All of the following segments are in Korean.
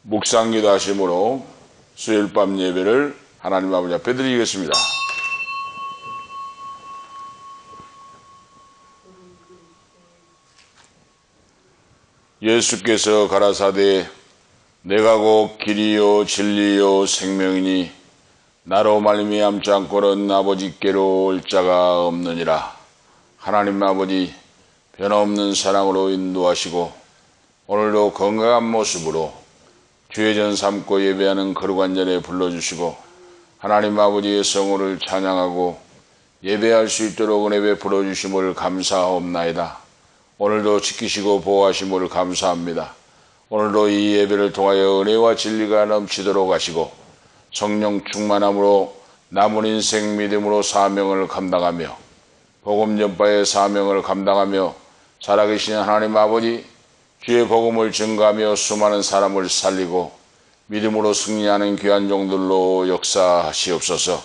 묵상기도 하심으로 수요일 밤 예배를 하나님 아버지 앞에 드리겠습니다. 예수께서 가라사대 내가 곧 길이요 진리요 생명이니 나로 말미암지 않고는 아버지께로 올 자가 없느니라. 하나님 아버지 변함없는 사랑으로 인도하시고 오늘도 건강한 모습으로 주의 전 삼고 예배하는 거룩한 자리에 불러주시고 하나님 아버지의 성호를 찬양하고 예배할 수 있도록 은혜 베풀어 주심을 감사하옵나이다. 오늘도 지키시고 보호하심을 감사합니다. 오늘도 이 예배를 통하여 은혜와 진리가 넘치도록 하시고 성령 충만함으로 남은 인생 믿음으로 사명을 감당하며 복음 전파의 사명을 감당하며 살아계신 하나님 아버지 주의 복음을 증거하며 수많은 사람을 살리고 믿음으로 승리하는 귀한 종들로 역사하시옵소서.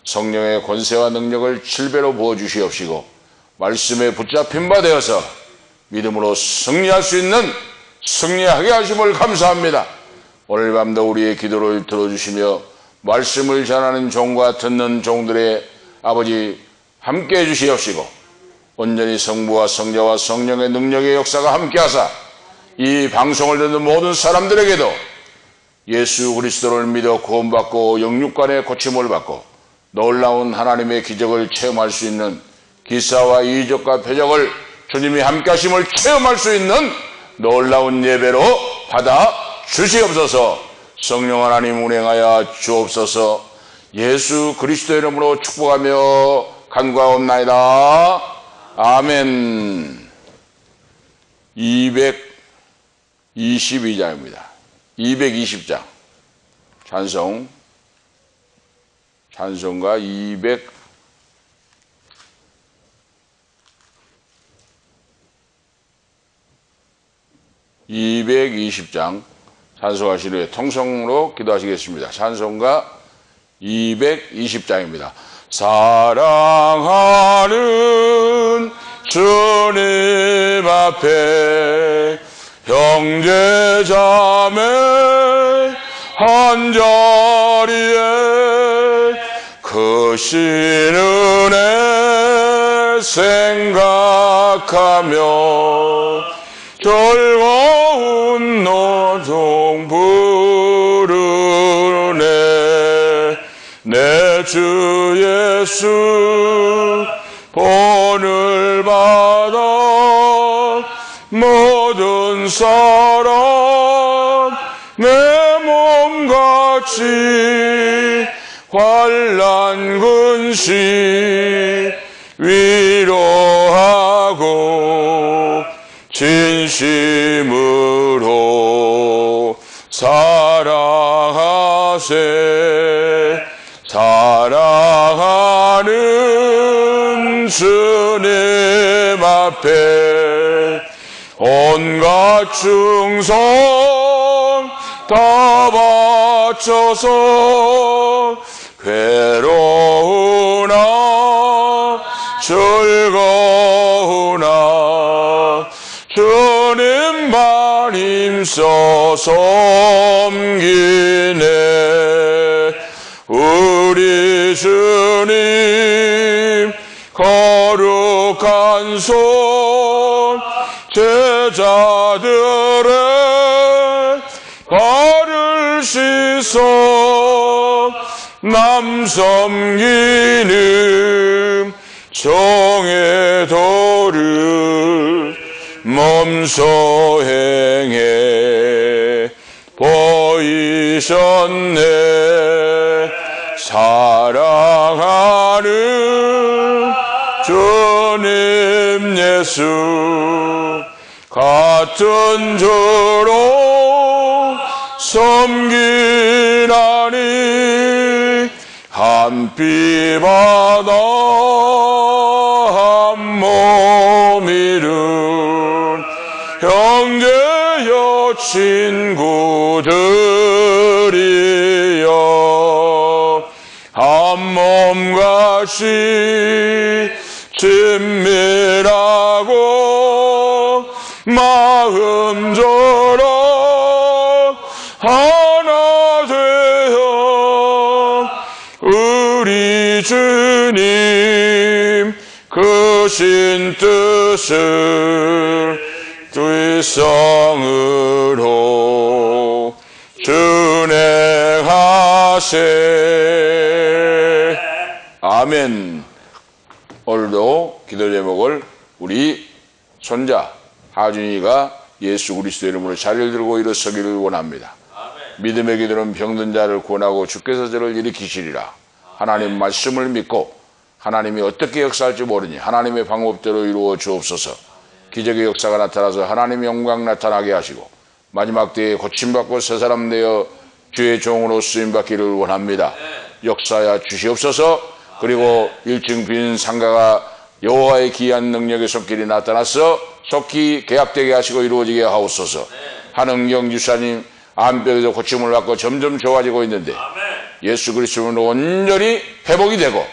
성령의 권세와 능력을 7배로 부어주시옵시고 말씀에 붙잡힌 바 되어서 믿음으로 승리할 수 있는 승리하게 하심을 감사합니다. 오늘 밤도 우리의 기도를 들어주시며 말씀을 전하는 종과 듣는 종들의 아버지 함께해 주시옵시고 온전히 성부와 성자와 성령의 능력의 역사가 함께하사 이 방송을 듣는 모든 사람들에게도 예수 그리스도를 믿어 구원받고 영육간의 고침을 받고 놀라운 하나님의 기적을 체험할 수 있는 기사와 이적과 표적을 주님이 함께하심을 체험할 수 있는 놀라운 예배로 받아 주시옵소서. 성령 하나님 운행하여 주옵소서. 예수 그리스도 이름으로 축복하며 간구하옵나이다. 아멘. 222장입니다. 220장 찬송가 220장 찬송하신 후에 통성으로 기도하시겠습니다. 찬송가 220장입니다. 사랑하는 주님 앞에 형제 자매 한자리에 크신 은혜 생각하며 즐거운 노종 부르네. 내 주 예수 본을 받아 모든 사람 내 몸같이 환난 근심 위로하고 진심으로 사랑하세. 사랑하는 주님 앞에 온갖 충성 다 바쳐서 괴로우나 즐거우나 주님만 힘써 섬기네. 우리 주님 거룩한 손 제자들의 발을 씻어 남 섬기는 정의 도를 몸소 행해 보이셨네. 사랑하는 주님 예수 같은 주로 섬기나니 한 피 받아 한 몸 이룬 형제여 친구들이여 한 몸같이 친밀하고 마음 절어 주님 그 신 뜻을 두성으로 준행하세. 아멘. 오늘도 기도 제목을 우리 손자 하준이가 예수 그리스도 이름으로 자리를 들고 일어서기를 원합니다. 믿음의 기도는 병든 자를 구원하고 주께서 저를 일으키시리라. 하나님 말씀을 믿고 하나님이 어떻게 역사할지 모르니 하나님의 방법대로 이루어 주옵소서. 기적의 역사가 나타나서 하나님의 영광 나타나게 하시고 마지막 때에 고침받고 새 사람 되어 주의 종으로 쓰임받기를 원합니다. 역사하여 주시옵소서. 그리고 1층 빈 상가가 여호와의 귀한 능력의 손길이 나타나서 속히 계약되게 하시고 이루어지게 하옵소서. 한은경 지사님 암벽에도 고침을 받고 점점 좋아지고 있는데 예수 그리스도로 온전히 회복이 되고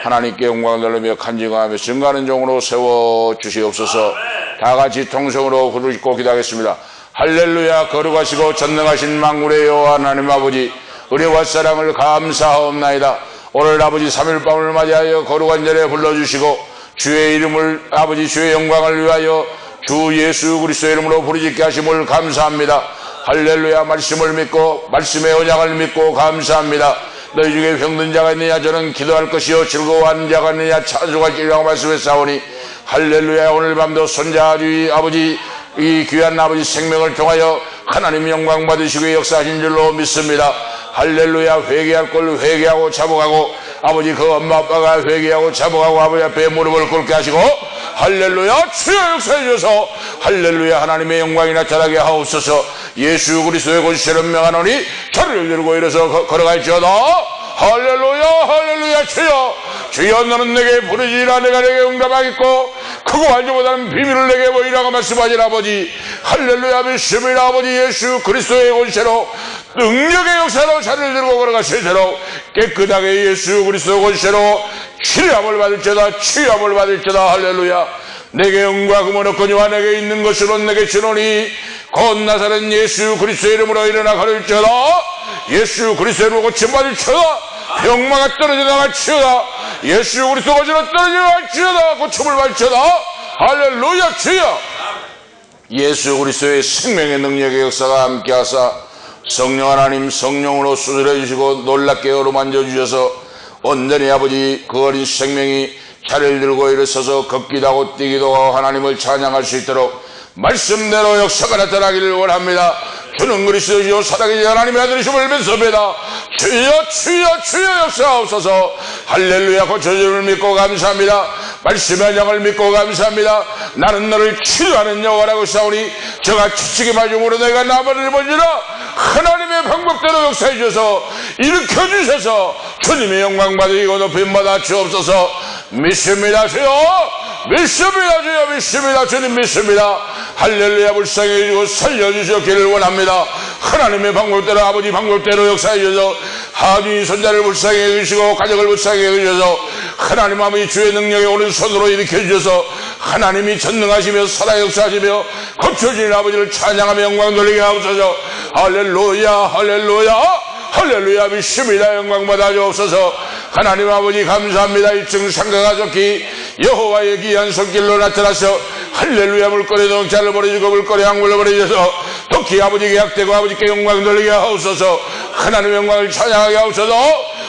하나님께 영광을 돌리며 간증하며 증거하는 종으로 세워주시옵소서. 다같이 통성으로 부르짖고 기도하겠습니다. 할렐루야. 거룩하시고 전능하신 만군의 여호와 하나님 아버지, 은혜와 사랑을 감사하옵나이다. 오늘 아버지 3일밤을 맞이하여 거룩한 자리에 불러주시고 주의 이름을 아버지 주의 영광을 위하여 주 예수 그리스도의 이름으로 부르짖게 하심을 감사합니다. 할렐루야. 말씀을 믿고 말씀의 언약을 믿고 감사합니다. 너희 중에 병든 자가 있느냐 저는 기도할 것이요 즐거워하는 자가 있느냐 찾아갈지라고 말씀했사오니 할렐루야. 오늘 밤도 손자 아버지 이 귀한 아버지 생명을 통하여 하나님 영광 받으시고 역사하신 줄로 믿습니다. 할렐루야. 회개할 걸 회개하고 자복하고 아버지 그 엄마 아빠가 회개하고 자복하고 아버지 앞에 무릎을 꿇게 하시고 할렐루야. 주여 역사해 주셔서 할렐루야. 하나님의 영광이 나타나게 하옵소서. 예수 그리스도의 권세를 명하노니 저를 들고 일어서 걸어갈지어다. 할렐루야. 할렐루야. 주여 너는 내게 부르지라 내가 내게 응답하겠고 크고 알지 못하는 비밀을 내게 보이라고 말씀하신 아버지 할렐루야. 믿습니다. 아버지 예수 그리스도의 권세로 능력의 역사로 자리를 들고 걸어가실대로 깨끗하게 예수 그리스도의 권세로 치료함을 받을지어다. 치유함을 받을지어다. 할렐루야. 내게 영과 금은 없거니와 내게 있는 것으로 내게 주노니 곧 나사렛 예수 그리스도의 이름으로 일어나 걸을지어다. 예수 그리스도의 이름으로 고침받을지어다. 병마가 떨어져 나갈지어다. 예수 그리스도 거지로 떨어져 나갈지어다. 고침을 받을지어다. 할렐루야. 주여 예수 그리스도의 생명의 능력의 역사가 함께하사 성령 하나님 성령으로 수술해 주시고 놀랍게 어루만져 주셔서 온전히 아버지 그 어린 생명이 자리를 들고 일어서서 걷기도 하고 뛰기도 하고 하나님을 찬양할 수 있도록 말씀대로 역사가 나타나기를 원합니다. 주는 그리스도시요 살아계신 하나님의 아들이심을 믿습니다. 주여 역사하옵소서. 할렐루야. 고쳐주를 믿고 감사합니다. 말씀의 양을 믿고 감사합니다. 나는 너를 치료하는 여호와라고 싸우니 저가 지치게 맞음으로 내가 나무를 번지라. 하나님의 방법대로 역사해 주셔서 일으켜 주셔서 주님의 영광 받으시고 높임 받아 주옵소서. 믿습니다. 주여 믿습니다. 주여 믿습니다. 주님 믿습니다. 할렐루야. 불쌍해 주시고 살려주시기를 원합니다. 하나님의 방법대로 아버지 방법대로 역사해 주셔서 하준이 손자를 불쌍해 주시고 가족을 불쌍해 주셔서 하나님 아버지 주의 능력에 오른손으로 일으켜 주셔서 하나님이 전능하시며 살아 역사하시며 고쳐주신 아버지를 찬양하며 영광 돌리게 하옵소서. 할렐루야. 할렐루야. 할렐루야. 믿습니다. 영광 받아 주옵소서. 하나님 아버지 감사합니다. 1층 상가가 좋기 여호와의 귀한 손길로 나타나서 할렐루야. 물거리 동자를 버려주고 물거리 항물로 버려주셔서 독히 아버지 계약되고 아버지께 영광 돌리게 하옵소서. 하나님의 영광을 찬양하게 하옵소서.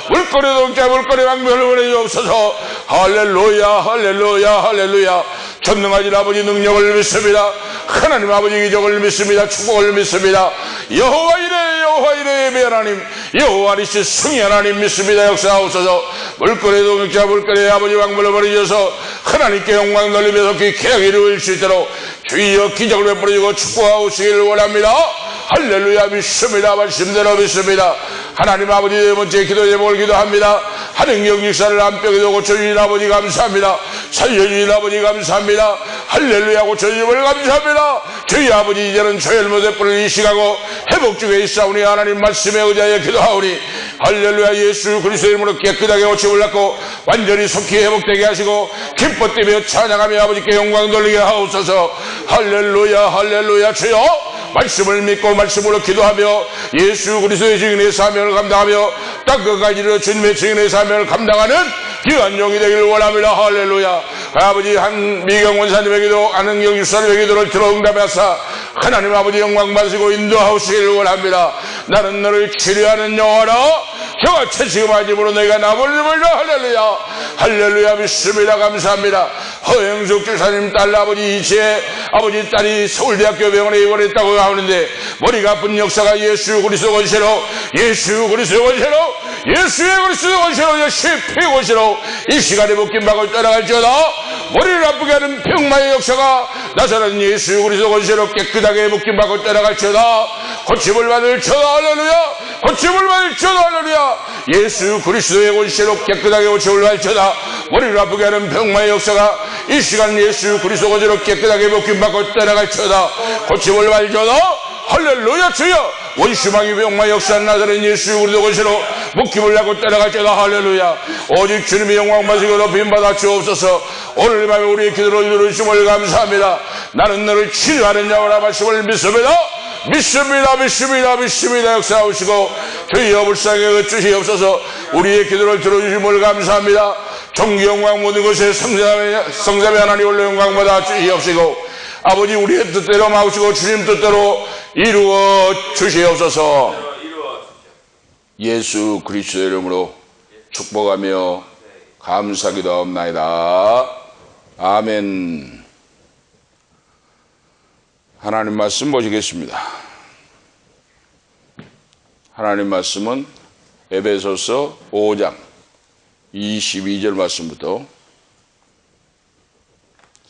물거리 동자 물거리 항물로 버려주옵소서. 할렐루야. 할렐루야. 할렐루야. 전능하신 아버지 능력을 믿습니다. 하나님 아버지 기적을 믿습니다. 축복을 믿습니다. 여호와 이래 여호와 이래 예배 하나님 여호와 니시 승리 하나님 믿습니다. 역사하옵소서. 물거리 동자 물거리 아버지 왕물로 버리셔서 하나님께 영광 돌리면서 계약이 이루어질 수 있도록 주여 기적을 베풀어주고 축복하시기를 원합니다. 할렐루야. 믿습니다. 말씀대로 믿습니다. 하나님 아버지 네 번째 기도 제목을 기도합니다. 한은경 역사를 암벽에도 고쳐주신 아버지 감사합니다. 살려주신 아버지 감사합니다. 할렐루야. 고쳐주심을 감사합니다. 저희 아버지 이제는 조혈못에 뿔을 이식하고 회복 중에 있사오니 하나님 말씀에 의지하여 기도하오니 할렐루야. 예수 그리스도의 이름으로 깨끗하게 고침을 받고 완전히 속히 회복되게 하시고 기뻐 뛰며 찬양하며 아버지께 영광 돌리게 하옵소서. 할렐루야. 할렐루야. 주여 말씀을 믿고 말씀으로 기도하며 예수 그리스도의 증인의 사명을 감당하며 땅끝까지 이르러 주님의 증인의 사명을 감당하는 귀한 용이 되기를 원합니다. 할렐루야. 아버지 한미경 원사님에게도 안은경 유사님에게도 들어 응답하사 하나님 아버지 영광 받으시고 인도하시기를 원합니다. 나는 너를 치료하는 영화라 저와 채식음하지므로 내가 나버리므로 할렐루야. 할렐루야. 믿습니다. 감사합니다. 허영숙 교사님 딸 아버지 이치에 아버지 딸이 서울대학교 병원에 입원했다고 하는데 머리가 아픈 역사가 예수 그리스도 권세로 예수 그리스도 권세로 예수의 그리스도 권세로 예수의 피 권세로 이 시간에 묶임받고 떠나갈지어다. 머리를 아프게 하는 병마의 역사가 나사렛 예수 그리스도 권세로 깨끗하게 묶임받고 떠나갈지어다. 고침을 받을지어다. 할렐루야. 고침을 받을지어다. 할렐루야. 예수 그리스도의 권세로 깨끗하게 고침을 받을지어다. 머리를 아프게 하는 병마의 역사가 이 시간 예수 그리스도 권세로 깨끗하게 묶임받고 떠나갈지어다. 고침을 받을지어다. 할렐루야. 주여 원수마귀 병마 역사한 나사렛 예수 그리스도 권세로 묶임을 하고 떠나갈지어다. 할렐루야. 오직 주님의 영광 받으시고 높임 받아 주옵소서. 오늘 밤에 우리의 기도를 들으심을 감사합니다. 나는 너를 치료하는 자오라 말씀을 믿습니다. 믿습니다. 믿습니다. 믿습니다. 역사하시고 주여 불쌍히 주시옵소서. 우리의 기도를 들어주심을 감사합니다. 종기 영광 모든 것에 성삼의 하나님 올려 영광 받아 주시옵시고 아버지 우리의 뜻대로 마우시고 주님 뜻대로 이루어 주시옵소서. 예수 그리스도의 이름으로 축복하며 감사기도하옵나이다. 아멘. 하나님 말씀 보시겠습니다. 하나님 말씀은 에베소서 5장 22절 말씀부터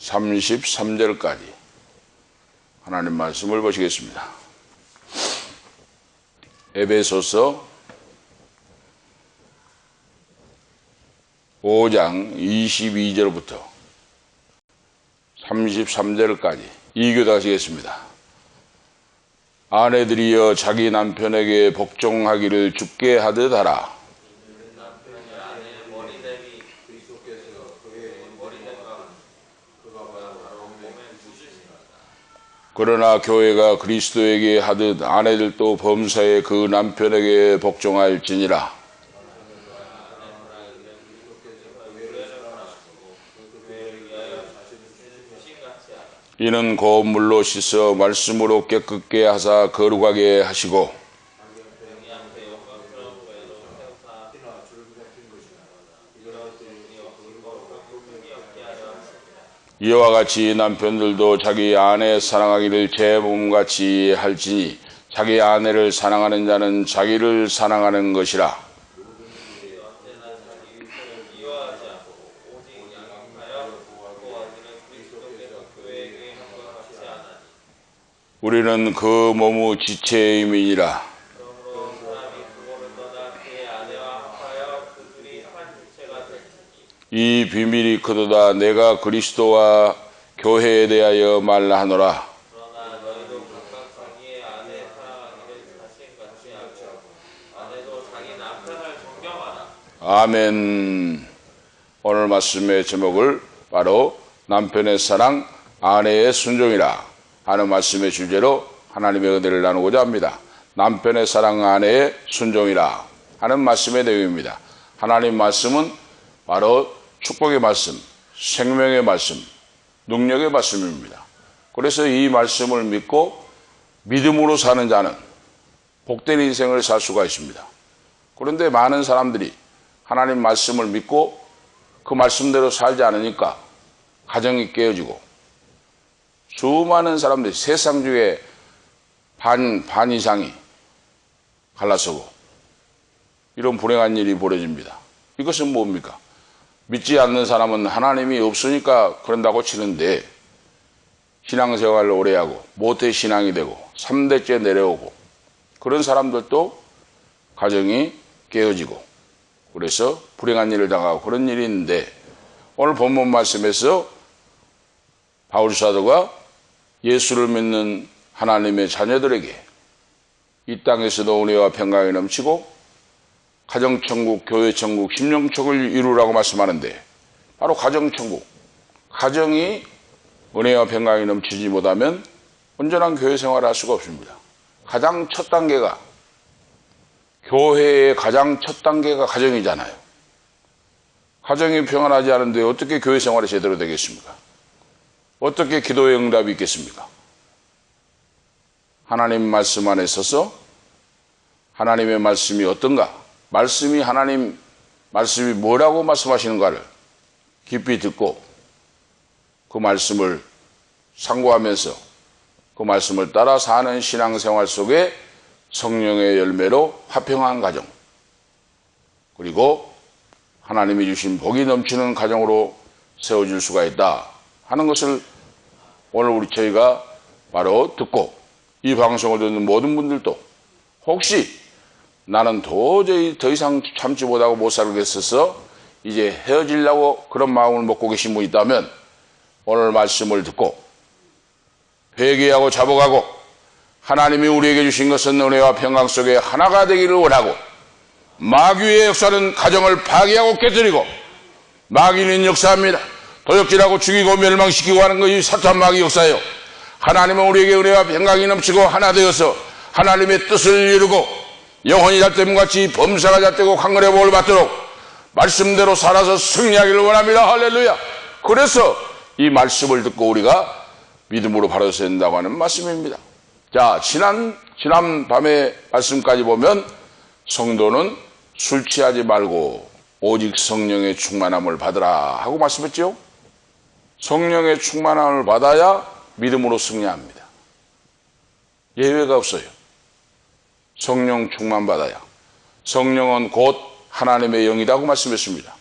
33절까지 하나님 말씀을 보시겠습니다. 에베소서 5장 22절부터 33절까지 이교도 하시겠습니다. 아내들이여 자기 남편에게 복종하기를 주께 하듯 하라. 그러나 교회가 그리스도에게 하듯 아내들도 범사에 그 남편에게 복종할지니라. 이는 고운 물로 씻어 말씀으로 깨끗게 하사 거룩하게 하시고 이와 같이 남편들도 자기 아내 사랑하기를 제 몸같이 할지니 자기 아내를 사랑하는 자는 자기를 사랑하는 것이라. 우리는 그 몸의 지체임이니라. 이 비밀이 크도다. 내가 그리스도와 교회에 대하여 말하노라. 아멘. 오늘 말씀의 제목을 바로 남편의 사랑, 아내의 순종이라 하는 말씀의 주제로 하나님의 은혜를 나누고자 합니다. 남편의 사랑, 아내의 순종이라 하는 말씀의 내용입니다. 하나님 말씀은 바로 축복의 말씀, 생명의 말씀, 능력의 말씀입니다. 그래서 이 말씀을 믿고 믿음으로 사는 자는 복된 인생을 살 수가 있습니다. 그런데 많은 사람들이 하나님 말씀을 믿고 그 말씀대로 살지 않으니까 가정이 깨어지고 수많은 사람들이 세상 중에 반 이상이 갈라서고 이런 불행한 일이 벌어집니다. 이것은 뭡니까? 믿지 않는 사람은 하나님이 없으니까 그런다고 치는데 신앙생활을 오래 하고 모태신앙이 되고 3대째 내려오고 그런 사람들도 가정이 깨어지고 그래서 불행한 일을 당하고 그런 일이 있는데 오늘 본문 말씀에서 바울 사도가 예수를 믿는 하나님의 자녀들에게 이 땅에서도 은혜와 평강이 넘치고 가정천국, 교회천국, 심령천국을 이루라고 말씀하는데 바로 가정천국, 가정이 은혜와 평강이 넘치지 못하면 온전한 교회 생활을 할 수가 없습니다. 가장 첫 단계가 교회의 가장 첫 단계가 가정이잖아요. 가정이 평안하지 않은데 어떻게 교회 생활이 제대로 되겠습니까? 어떻게 기도의 응답이 있겠습니까? 하나님 말씀 안에 서서 하나님의 말씀이 어떤가? 말씀이 하나님 말씀이 뭐라고 말씀하시는가를 깊이 듣고 그 말씀을 상고하면서 그 말씀을 따라 사는 신앙생활 속에 성령의 열매로 화평한 가정, 그리고 하나님이 주신 복이 넘치는 가정으로 세워질 수가 있다 하는 것을 오늘 저희가 바로 듣고, 이 방송을 듣는 모든 분들도 혹시 나는 도저히 더 이상 참지 못하고 못 살겠어서 이제 헤어지려고 그런 마음을 먹고 계신 분이 있다면 오늘 말씀을 듣고 회개하고 자복하고 하나님이 우리에게 주신 것은 은혜와 평강 속에 하나가 되기를 원하고, 마귀의 역사는 가정을 파괴하고 깨뜨리고, 마귀는 역사합니다. 도적질하고 죽이고 멸망시키고 하는 것이 사탄 마귀 역사예요. 하나님은 우리에게 은혜와 평강이 넘치고 하나 되어서 하나님의 뜻을 이루고 영혼이 잣됨같이 범사가 잣되고 강건의 복을 받도록 말씀대로 살아서 승리하기를 원합니다. 할렐루야. 그래서 이 말씀을 듣고 우리가 믿음으로 바로 서야 된다고 하는 말씀입니다. 자, 지난 밤의 말씀까지 보면 성도는 술 취하지 말고 오직 성령의 충만함을 받으라 하고 말씀했죠. 성령의 충만함을 받아야 믿음으로 승리합니다. 예외가 없어요. 성령 충만 받아야. 성령은 곧 하나님의 영이라고 말씀했습니다.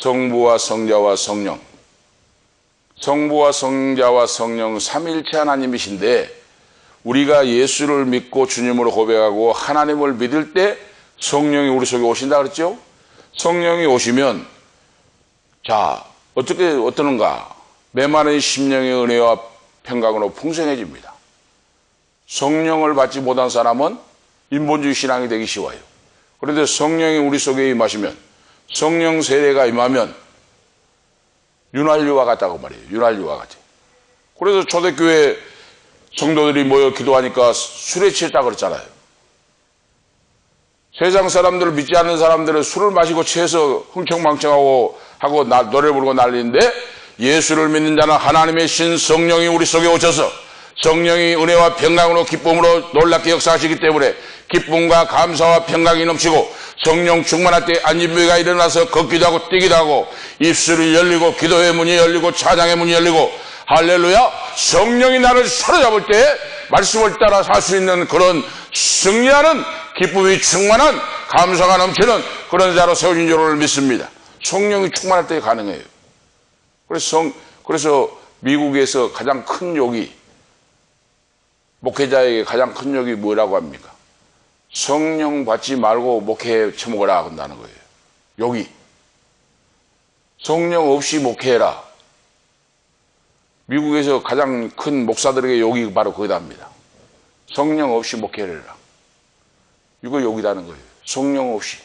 성부와 성자와 성령, 성부와 성자와 성령 삼위일체 하나님이신데, 우리가 예수를 믿고 주님으로 고백하고 하나님을 믿을 때 성령이 우리 속에 오신다 그랬죠. 성령이 오시면 자 어떠는가? 메마른 심령의 은혜와 평강으로 풍성해집니다. 성령을 받지 못한 사람은 인본주의 신앙이 되기 쉬워요. 그런데 성령이 우리 속에 임하시면, 성령 세례가 임하면 윤활유와 같다고 말이에요. 윤활유와 같아요. 그래서 초대교회 성도들이 모여 기도하니까 술에 취했다고 그랬잖아요. 세상 사람들을 믿지 않는 사람들은 술을 마시고 취해서 흥청망청하고 하고 노래 부르고 난리인데, 예수를 믿는 자는 하나님의 신 성령이 우리 속에 오셔서 성령이 은혜와 평강으로 기쁨으로 놀랍게 역사하시기 때문에 기쁨과 감사와 평강이 넘치고 성령 충만할 때 안진부가 일어나서 걷기도 하고 뛰기도 하고 입술이 열리고 기도의 문이 열리고 찬양의 문이 열리고, 할렐루야. 성령이 나를 사로잡을 때 말씀을 따라 살 수 있는 그런 승리하는 기쁨이 충만한 감사가 넘치는 그런 자로 세워진 줄을 믿습니다. 성령이 충만할 때 가능해요. 그래서 미국에서 가장 큰 욕이, 목회자에게 가장 큰 욕이 뭐라고 합니까? 성령 받지 말고 목회 처먹어라 한다는 거예요. 욕이. 성령 없이 목회해라. 미국에서 가장 큰 목사들에게 욕이 바로 거기다입니다. 성령 없이 목회를 해라. 이거 욕이라는 거예요. 성령 없이.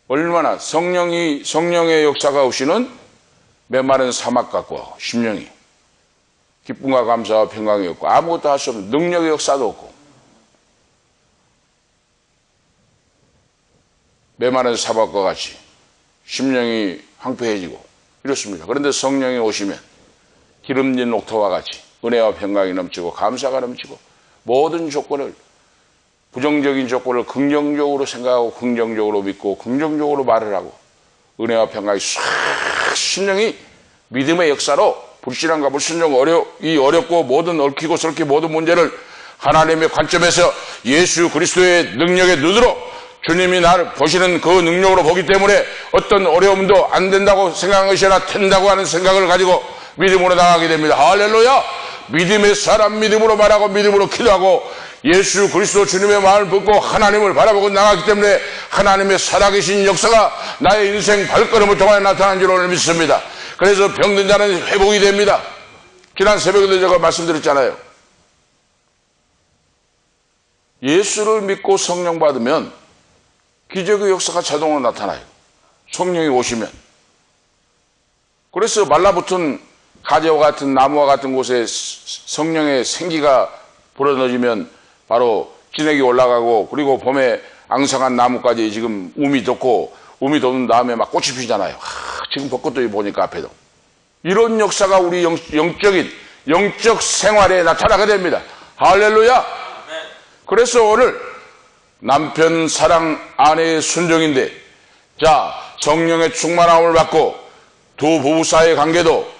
얼마나 성령의 역사가 없이는 메마른 사막 같고 심령이 기쁨과 감사와 평강이 없고 아무것도 할 수 없는 능력의 역사도 없고 메마른 사막과 같이 심령이 황폐해지고 이렇습니다. 그런데 성령이 오시면 기름진 녹토와 같이 은혜와 평강이 넘치고 감사가 넘치고 모든 조건을, 부정적인 조건을 긍정적으로 생각하고 긍정적으로 믿고 긍정적으로 말을 하고 은혜와 평강이 싹 심령이 믿음의 역사로 불신앙과 불순종 이 어렵고 모든 얽히고 설키 모든 문제를 하나님의 관점에서 예수 그리스도의 능력의 눈으로 주님이 나를 보시는 그 능력으로 보기 때문에 어떤 어려움도 안 된다고 생각한 것이 아니라 된다고 하는 생각을 가지고 믿음으로 나가게 됩니다. 할렐루야. 믿음의 사람, 믿음으로 말하고 믿음으로 기도하고 예수 그리스도 주님의 마음을 붙고 하나님을 바라보고 나가기 때문에 하나님의 살아계신 역사가 나의 인생 발걸음을 통하여 나타난 줄 오늘 믿습니다. 그래서 병든 자는 회복이 됩니다. 지난 새벽에도 제가 말씀드렸잖아요. 예수를 믿고 성령 받으면 기적의 역사가 자동으로 나타나요. 성령이 오시면. 그래서 말라붙은 가지와 같은 나무와 같은 곳에 성령의 생기가 불어넣어지면 바로 진액이 올라가고, 그리고 봄에 앙상한 나무까지 지금 움이 돋고, 움이 돋은 다음에 막 꽃이 피잖아요. 지금 벚꽃도 보니까 앞에도. 이런 역사가 우리 영적 생활에 나타나게 됩니다. 할렐루야! 그래서 오늘 남편 사랑, 아내의 순종인데, 자, 성령의 충만함을 받고 두 부부 사이의 관계도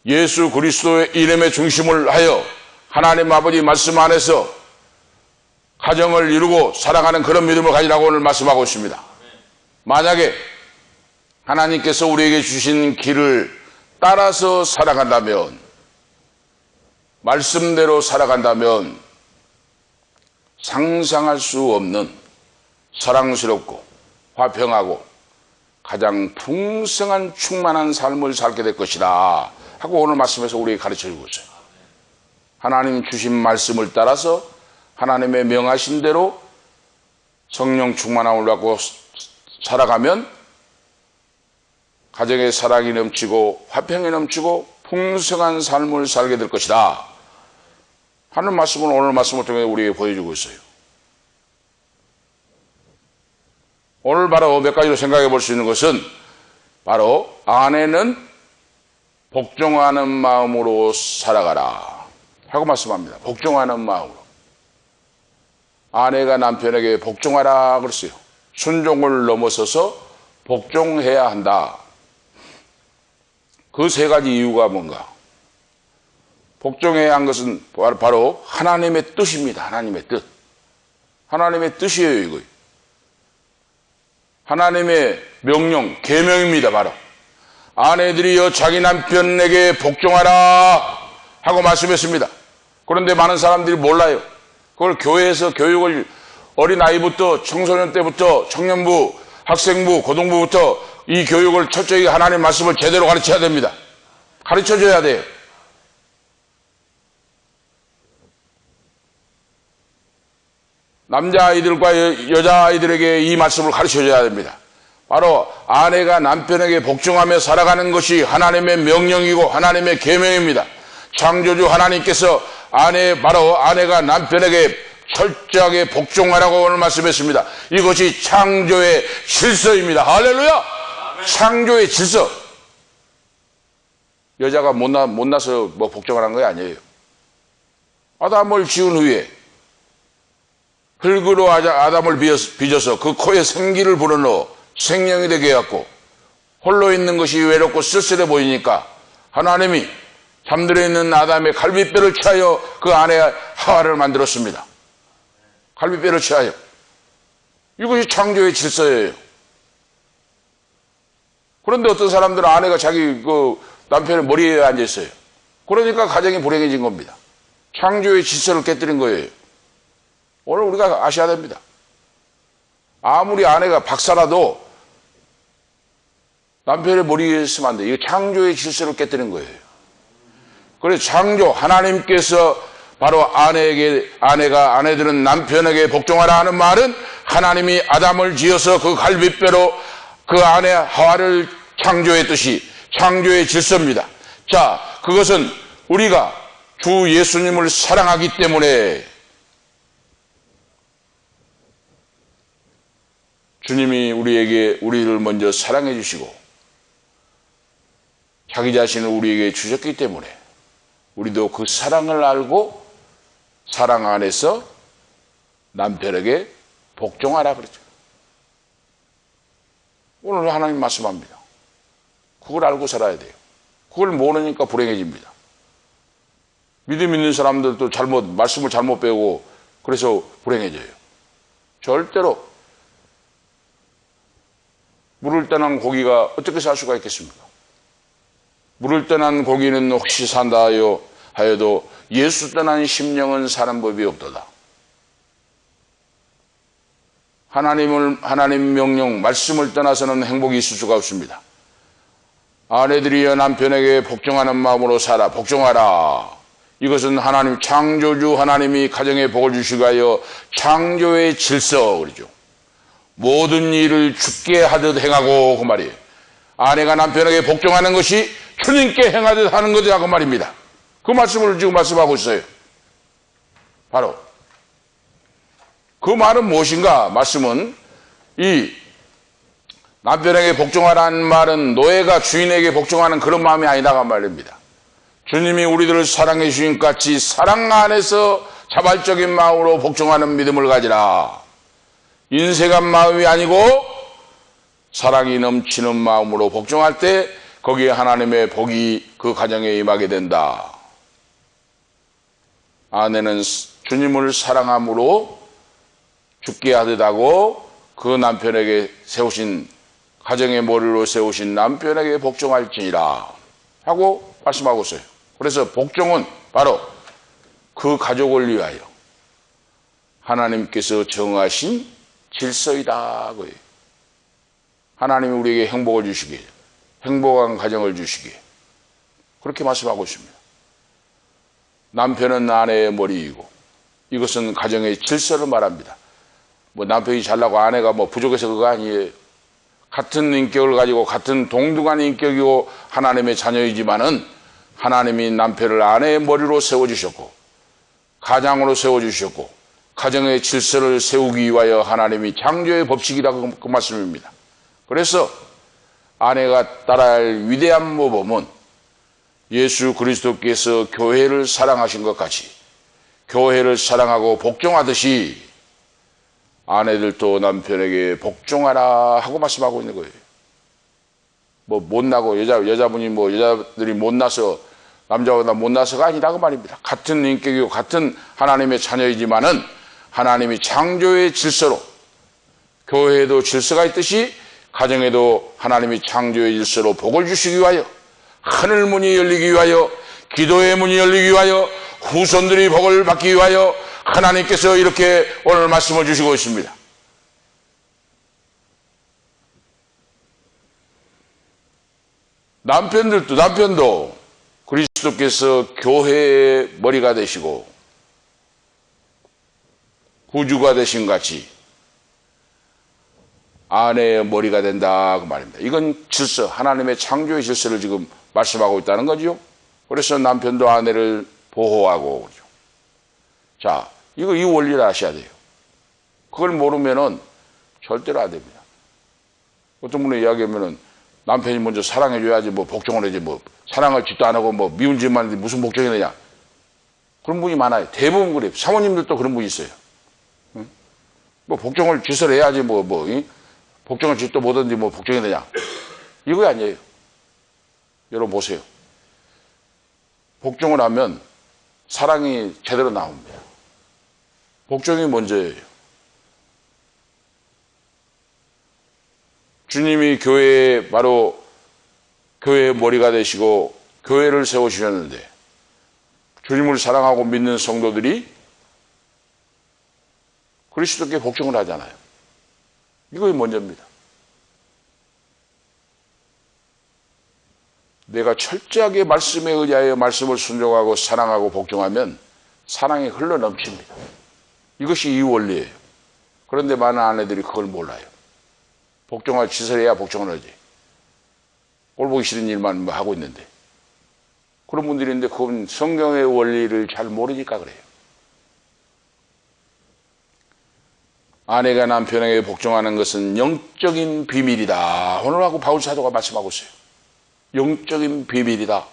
예수 그리스도의 이름의 중심을 하여 하나님 아버지 말씀 안에서 가정을 이루고 살아가는 그런 믿음을 가지라고 오늘 말씀하고 있습니다. 만약에 하나님께서 우리에게 주신 길을 따라서 살아간다면, 말씀대로 살아간다면 상상할 수 없는 사랑스럽고 화평하고 가장 풍성한 충만한 삶을 살게 될 것이다 하고 오늘 말씀에서 우리에게 가르쳐주고 있어요. 하나님 주신 말씀을 따라서 하나님의 명하신 대로 성령 충만함을 받고 살아가면 가정의 사랑이 넘치고 화평이 넘치고 풍성한 삶을 살게 될 것이다 하는 말씀을 오늘 말씀을 통해 우리에게 보여주고 있어요. 오늘 바로 몇 가지로 생각해 볼 수 있는 것은 바로 아내는 복종하는 마음으로 살아가라 하고 말씀합니다. 복종하는 마음으로. 아내가 남편에게 복종하라 그랬어요. 순종을 넘어서서 복종해야 한다. 그 세 가지 이유가 뭔가? 복종해야 한 것은 바로 하나님의 뜻입니다. 하나님의 뜻. 하나님의 뜻이에요, 이거. 하나님의 명령, 계명입니다, 바로. 아내들이여 자기 남편에게 복종하라 하고 말씀했습니다. 그런데 많은 사람들이 몰라요. 그걸 교회에서 교육을 어린아이부터 청소년 때부터 청년부, 학생부, 고등부부터 이 교육을 철저히 하나님 말씀을 제대로 가르쳐야 됩니다. 가르쳐줘야 돼요. 남자아이들과 여자아이들에게 이 말씀을 가르쳐줘야 됩니다. 바로 아내가 남편에게 복종하며 살아가는 것이 하나님의 명령이고 하나님의 계명입니다. 창조주 하나님께서 바로 아내가 남편에게 철저하게 복종하라고 오늘 말씀했습니다. 이것이 창조의 질서입니다. 할렐루야! 아멘. 창조의 질서. 여자가 못나서 뭐 복종하는 거 아니에요. 아담을 지은 후에 흙으로 아담을 빚어서 그 코에 생기를 불어넣어 생명이 되게 해갖고 홀로 있는 것이 외롭고 쓸쓸해 보이니까 하나님이 잠들어 있는 아담의 갈비뼈를 취하여 그 아내 하와를 만들었습니다. 갈비뼈를 취하여. 이것이 창조의 질서예요. 그런데 어떤 사람들은 아내가 자기 남편의 머리에 앉아 있어요. 그러니까 가정이 불행해진 겁니다. 창조의 질서를 깨뜨린 거예요. 오늘 우리가 아셔야 됩니다. 아무리 아내가 박사라도 남편의 머리에 있으면 안 돼요. 이거 창조의 질서를 깨뜨린 거예요. 그래서 창조 하나님께서 바로 아내들은 남편에게 복종하라 하는 말은 하나님이 아담을 지어서 그 갈비뼈로 그 아내 하와를 창조했듯이 창조의 질서입니다. 자, 그것은 우리가 주 예수님을 사랑하기 때문에 주님이 우리를 먼저 사랑해 주시고 자기 자신을 우리에게 주셨기 때문에 우리도 그 사랑을 알고 사랑 안에서 남편에게 복종하라 그러죠. 오늘 하나님 말씀합니다. 그걸 알고 살아야 돼요. 그걸 모르니까 불행해집니다. 믿음 있는 사람들도 말씀을 잘못 배우고 그래서 불행해져요. 절대로 물을 떠난 고기가 어떻게 살 수가 있겠습니까? 물을 떠난 고기는 혹시 산다 하여도 예수 떠난 심령은 사는 법이 없도다. 하나님 명령, 말씀을 떠나서는 행복이 있을 수가 없습니다. 아내들이여 남편에게 복종하는 마음으로 살아. 복종하라. 이것은 하나님 창조주 하나님이 가정에 복을 주시기 위하여 창조의 질서 그러죠. 모든 일을 주께 하듯 행하고 그 말이에요. 아내가 남편에게 복종하는 것이 주님께 행하듯 하는 것이다 그 말입니다. 그 말씀을 지금 말씀하고 있어요. 바로 그 말은 무엇인가? 말씀은 이 남편에게 복종하라는 말은 노예가 주인에게 복종하는 그런 마음이 아니다가 말입니다. 주님이 우리들을 사랑해 주신 것 같이 사랑 안에서 자발적인 마음으로 복종하는 믿음을 가지라. 인색한 마음이 아니고 사랑이 넘치는 마음으로 복종할 때 거기에 하나님의 복이 그 가정에 임하게 된다. 아내는 주님을 사랑함으로 죽게 하듯 하고 그 남편에게 세우신 가정의 머리로 세우신 남편에게 복종할지니라 하고 말씀하고 있어요. 그래서 복종은 바로 그 가족을 위하여 하나님께서 정하신 질서이다. 하나님이 우리에게 행복을 주시기에, 행복한 가정을 주시기에 그렇게 말씀하고 있습니다. 남편은 아내의 머리이고 이것은 가정의 질서를 말합니다. 뭐 남편이 잘나고 아내가 뭐 부족해서 그거 아니에요. 같은 인격을 가지고 같은 동등한 인격이고 하나님의 자녀이지만은 하나님이 남편을 아내의 머리로 세워주셨고 가장으로 세워주셨고 가정의 질서를 세우기 위하여 하나님이 창조의 법칙이라고 그 말씀입니다. 그래서 아내가 따라야 할 위대한 모범은 예수 그리스도께서 교회를 사랑하신 것 같이 교회를 사랑하고 복종하듯이 아내들도 남편에게 복종하라 하고 말씀하고 있는 거예요. 뭐 못나고 여자분이 뭐 여자들이 못나서 남자보다 못나서가 아니라고 말입니다. 같은 인격이고 같은 하나님의 자녀이지만은 하나님이 창조의 질서로 교회에도 질서가 있듯이 가정에도 하나님이 창조의 질서로 복을 주시기 위하여 하늘 문이 열리기 위하여 기도의 문이 열리기 위하여 후손들이 복을 받기 위하여 하나님께서 이렇게 오늘 말씀을 주시고 있습니다. 남편도 그리스도께서 교회의 머리가 되시고 구주가 되신 같이 아내의 머리가 된다 그 말입니다. 이건 질서, 하나님의 창조의 질서를 지금 말씀하고 있다는 거죠. 그래서 남편도 아내를 보호하고 그렇죠. 자, 이 원리를 아셔야 돼요. 그걸 모르면은 절대로 안 됩니다. 어떤 분이 이야기하면은 남편이 먼저 사랑해줘야지 뭐 복종을 해야지 뭐 사랑을 짓도 안 하고 뭐 미운 짓만 하는데 무슨 복종이 되냐. 그런 분이 많아요. 대부분 그래요. 사모님들도 그런 분이 있어요. 응? 뭐 복종을 짓을 해야지 복종을 짓도 못하는데 뭐 복종이 되냐. 이거 아니에요. 여러분 보세요. 복종을 하면 사랑이 제대로 나옵니다. 복종이 먼저예요. 주님이 바로 교회의 머리가 되시고 교회를 세우시셨는데 주님을 사랑하고 믿는 성도들이 그리스도께 복종을 하잖아요. 이것이 먼저입니다. 내가 철저하게 말씀에 의하여 말씀을 순종하고 사랑하고 복종하면 사랑이 흘러 넘칩니다. 이것이 이 원리예요. 그런데 많은 아내들이 그걸 몰라요. 복종할 짓을 해야 복종을 하지. 꼴보기 싫은 일만 하고 있는데. 그런 분들이 있는데 그건 성경의 원리를 잘 모르니까 그래요. 아내가 남편에게 복종하는 것은 영적인 비밀이다. 오늘 하고 바울 사도가 말씀하고 있어요. 영적인 비밀이다.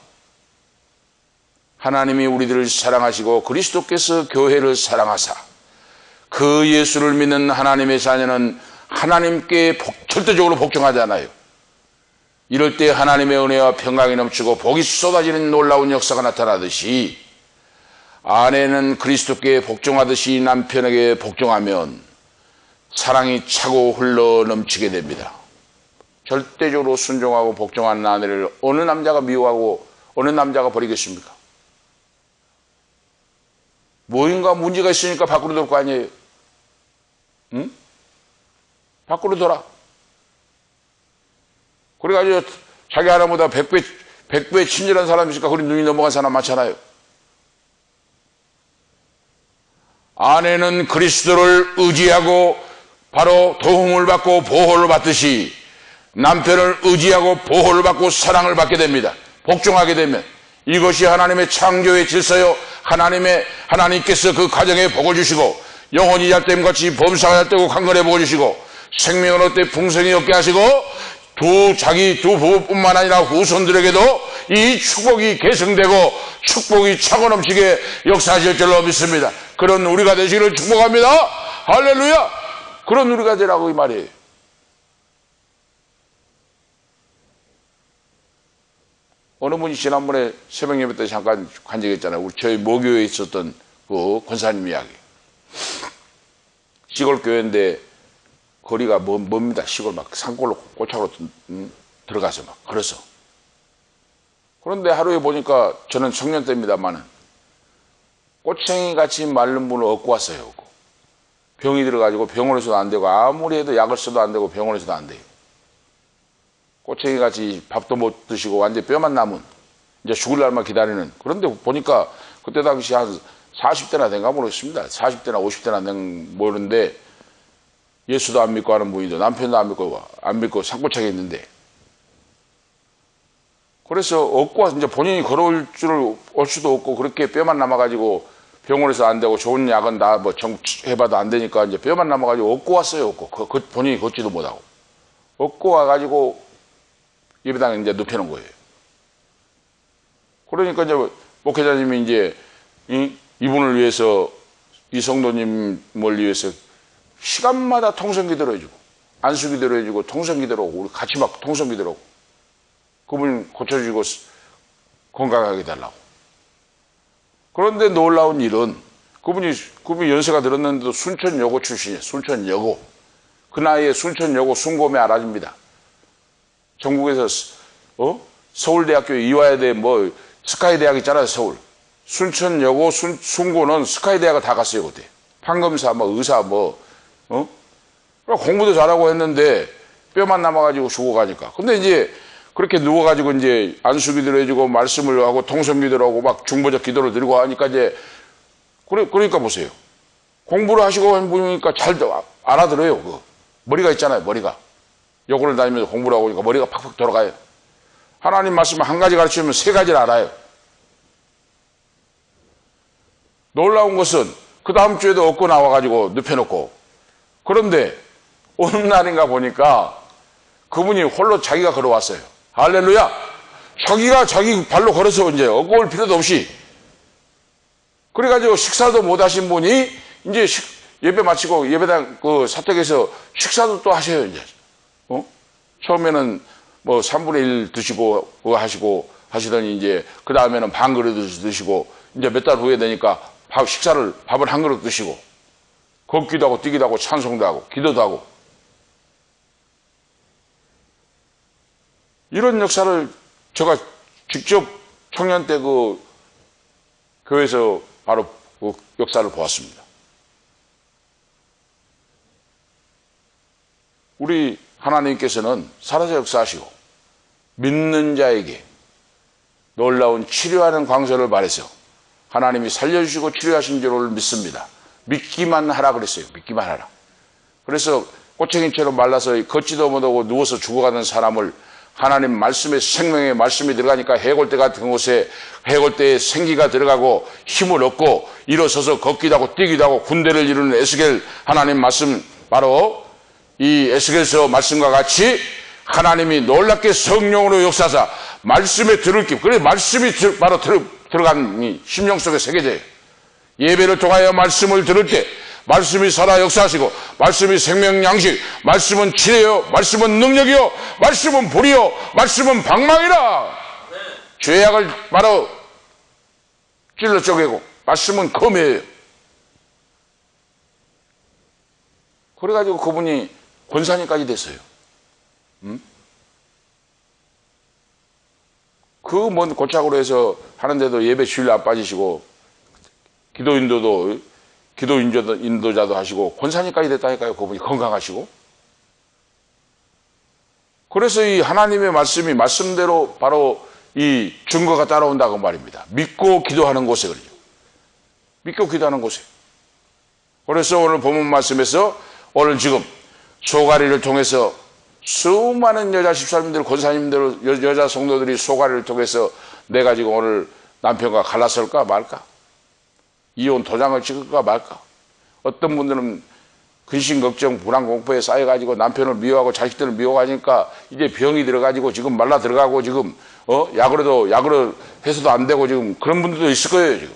하나님이 우리들을 사랑하시고 그리스도께서 교회를 사랑하사 그 예수를 믿는 하나님의 자녀는 하나님께 절대적으로 복종하잖아요. 이럴 때 하나님의 은혜와 평강이 넘치고 복이 쏟아지는 놀라운 역사가 나타나듯이 아내는 그리스도께 복종하듯이 남편에게 복종하면 사랑이 차고 흘러 넘치게 됩니다. 절대적으로 순종하고 복종하는 아내를 어느 남자가 미워하고 어느 남자가 버리겠습니까? 뭐인가 문제가 있으니까 밖으로 돌 거 아니에요. 응? 밖으로 돌아. 그래가지고 자기 하나보다 100배 친절한 사람이 있으니까 그리 눈이 넘어간 사람 많잖아요. 아내는 그리스도를 의지하고 바로 도움을 받고 보호를 받듯이 남편을 의지하고 보호를 받고 사랑을 받게 됩니다. 복종하게 되면 이것이 하나님의 창조의 질서요. 하나님께서 그 가정에 복을 주시고 영혼이 잘됨같이 범사가 잘되고 강건해 복을 주시고 생명을 얻되 풍성히 얻게 하시고 자기 두 부부뿐만 아니라 후손들에게도 이 축복이 계승되고 축복이 차고 넘치게 역사하실 줄로 믿습니다. 그런 우리가 되시기를 축복합니다. 할렐루야! 그런 우리가 되라고 이 말이에요. 어느 분이 지난번에 새벽 예배 때 잠깐 간 적이 있잖아요. 저희 모교에 있었던 그 권사님 이야기. 시골 교회인데 거리가 멉니다. 시골 막 산골로 고창으로 들어가서 막 걸어서. 그런데 하루에 보니까 저는 청년 때입니다만은 꼬챙이 같이 마른 분을 얻고 왔어요. 병이 들어가지고 병원에서도 안 되고 아무리 해도 약을 써도 안 되고 병원에서도 안 돼요. 꼬챙이 같이 밥도 못 드시고 완전 뼈만 남은 이제 죽을 날만 기다리는. 그런데 보니까 그때 당시 한 40대나 된가 모르겠습니다. 40대나 50대나 된 모르는데 예수도 안 믿고 하는 분이죠. 남편도 안 믿고 산골차게 있는데. 그래서 얻고 와서 이제 본인이 걸어올 올 수도 없고 그렇게 뼈만 남아가지고 병원에서 안 되고 좋은 약은 다 뭐 해봐도 안 되니까 이제 뼈만 남아가지고 얻고 왔어요. 얻고 본인이 걷지도 못하고 얻고 와가지고 예배당에 이제 눕혀놓은 거예요. 그러니까 이제 목회자님이 이제 이분을 위해서 이 성도님을 위해서 시간마다 통성기도를 해주고 안수기도를 해주고 통성기도를 하고 우리 같이 막 통성기도를 하고 그분 고쳐주고 건강하게 해달라고. 그런데 놀라운 일은 그분이 연세가 들었는데도 순천여고 출신이에요. 순천여고. 그 나이에 순천여고 순고매 알아줍니다. 전국에서 서울대학교 이화여대 뭐 스카이대학 있잖아요. 서울. 순천여고 순고는 스카이대학을 다 갔어요. 그때. 판검사 뭐 의사 공부도 잘하고 했는데 뼈만 남아가지고 죽어가니까. 근데 이제 그렇게 누워가지고 이제 안수기도를 해주고 말씀을 하고 통성기도를 하고 막 중보적 기도를 드리고 하니까 이제 그러니까 보세요. 공부를 하시고 한 분이니까 잘 알아들어요. 머리가 있잖아요. 머리가. 여고를 다니면서 공부를 하고 오니까 머리가 팍팍 돌아가요. 하나님 말씀을 한 가지 가르치면 세 가지를 알아요. 놀라운 것은 그 다음 주에도 얻고 나와가지고 눕혀놓고 그런데 어느 날인가 보니까 그분이 홀로 자기가 걸어왔어요. 할렐루야! 자기가 자기 발로 걸어서 이제 얻고 올 필요도 없이 그래가지고 식사도 못 하신 분이 이제 예배 마치고 예배당 그 사택에서 식사도 또 하셔요. 이제 처음에는 뭐 3분의 1 드시고 하시더니 이제 그 다음에는 반 그릇 드시고 이제 몇 달 후에 되니까 밥을 한 그릇 드시고 걷기도 하고 뛰기도 하고 찬송도 하고 기도도 하고 이런 역사를 제가 직접 청년 때 그 교회에서 바로 그 역사를 보았습니다. 우리 하나님께서는 살아서 역사하시고 믿는 자에게 놀라운 치료하는 광선을 발해서 하나님이 살려주시고 치료하신 줄을 믿습니다. 믿기만 하라 그랬어요. 믿기만 하라. 그래서 꼬챙이처럼 말라서 걷지도 못하고 누워서 죽어가는 사람을 하나님 말씀에 생명의 말씀이 들어가니까 해골대 같은 곳에 해골대에 생기가 들어가고 힘을 얻고 일어서서 걷기도 하고 뛰기도 하고 군대를 이루는 에스겔 하나님 말씀 바로 이 에스겔서 말씀과 같이 하나님이 놀랍게 성령으로 역사하사 말씀에 들을 길 그래 말씀이 바로 들어간 심령 속에 새겨져요. 예배를 통하여 말씀을 들을 때 말씀이 살아 역사하시고 말씀이 생명 양식 말씀은 치료요 말씀은 능력이요 말씀은 불이요 말씀은 방망이라 죄악을 바로 찔러 쪼개고 말씀은 검이에요. 그래가지고 그분이 권사님까지 됐어요. 그 먼 고착으로 해서 하는데도 예배 주일 안 빠지시고 기도 인도자도 하시고 권사님까지 됐다니까요. 그분이 건강하시고. 그래서 이 하나님의 말씀이 말씀대로 바로 이 증거가 따라온다고 말입니다. 믿고 기도하는 곳에 그러죠. 믿고 기도하는 곳에. 그래서 오늘 본문 말씀에서 오늘 지금 소가리를 통해서 수많은 여자 집사님들, 권사님들, 여자 성도들이 소가리를 통해서 내가 지금 오늘 남편과 갈라설까 말까? 이혼 도장을 찍을까 말까? 어떤 분들은 근심 걱정 불안 공포에 쌓여가지고 남편을 미워하고 자식들을 미워하니까 이제 병이 들어가지고 지금 말라 들어가고 지금 약으로 해서도 안 되고 지금 그런 분들도 있을 거예요. 지금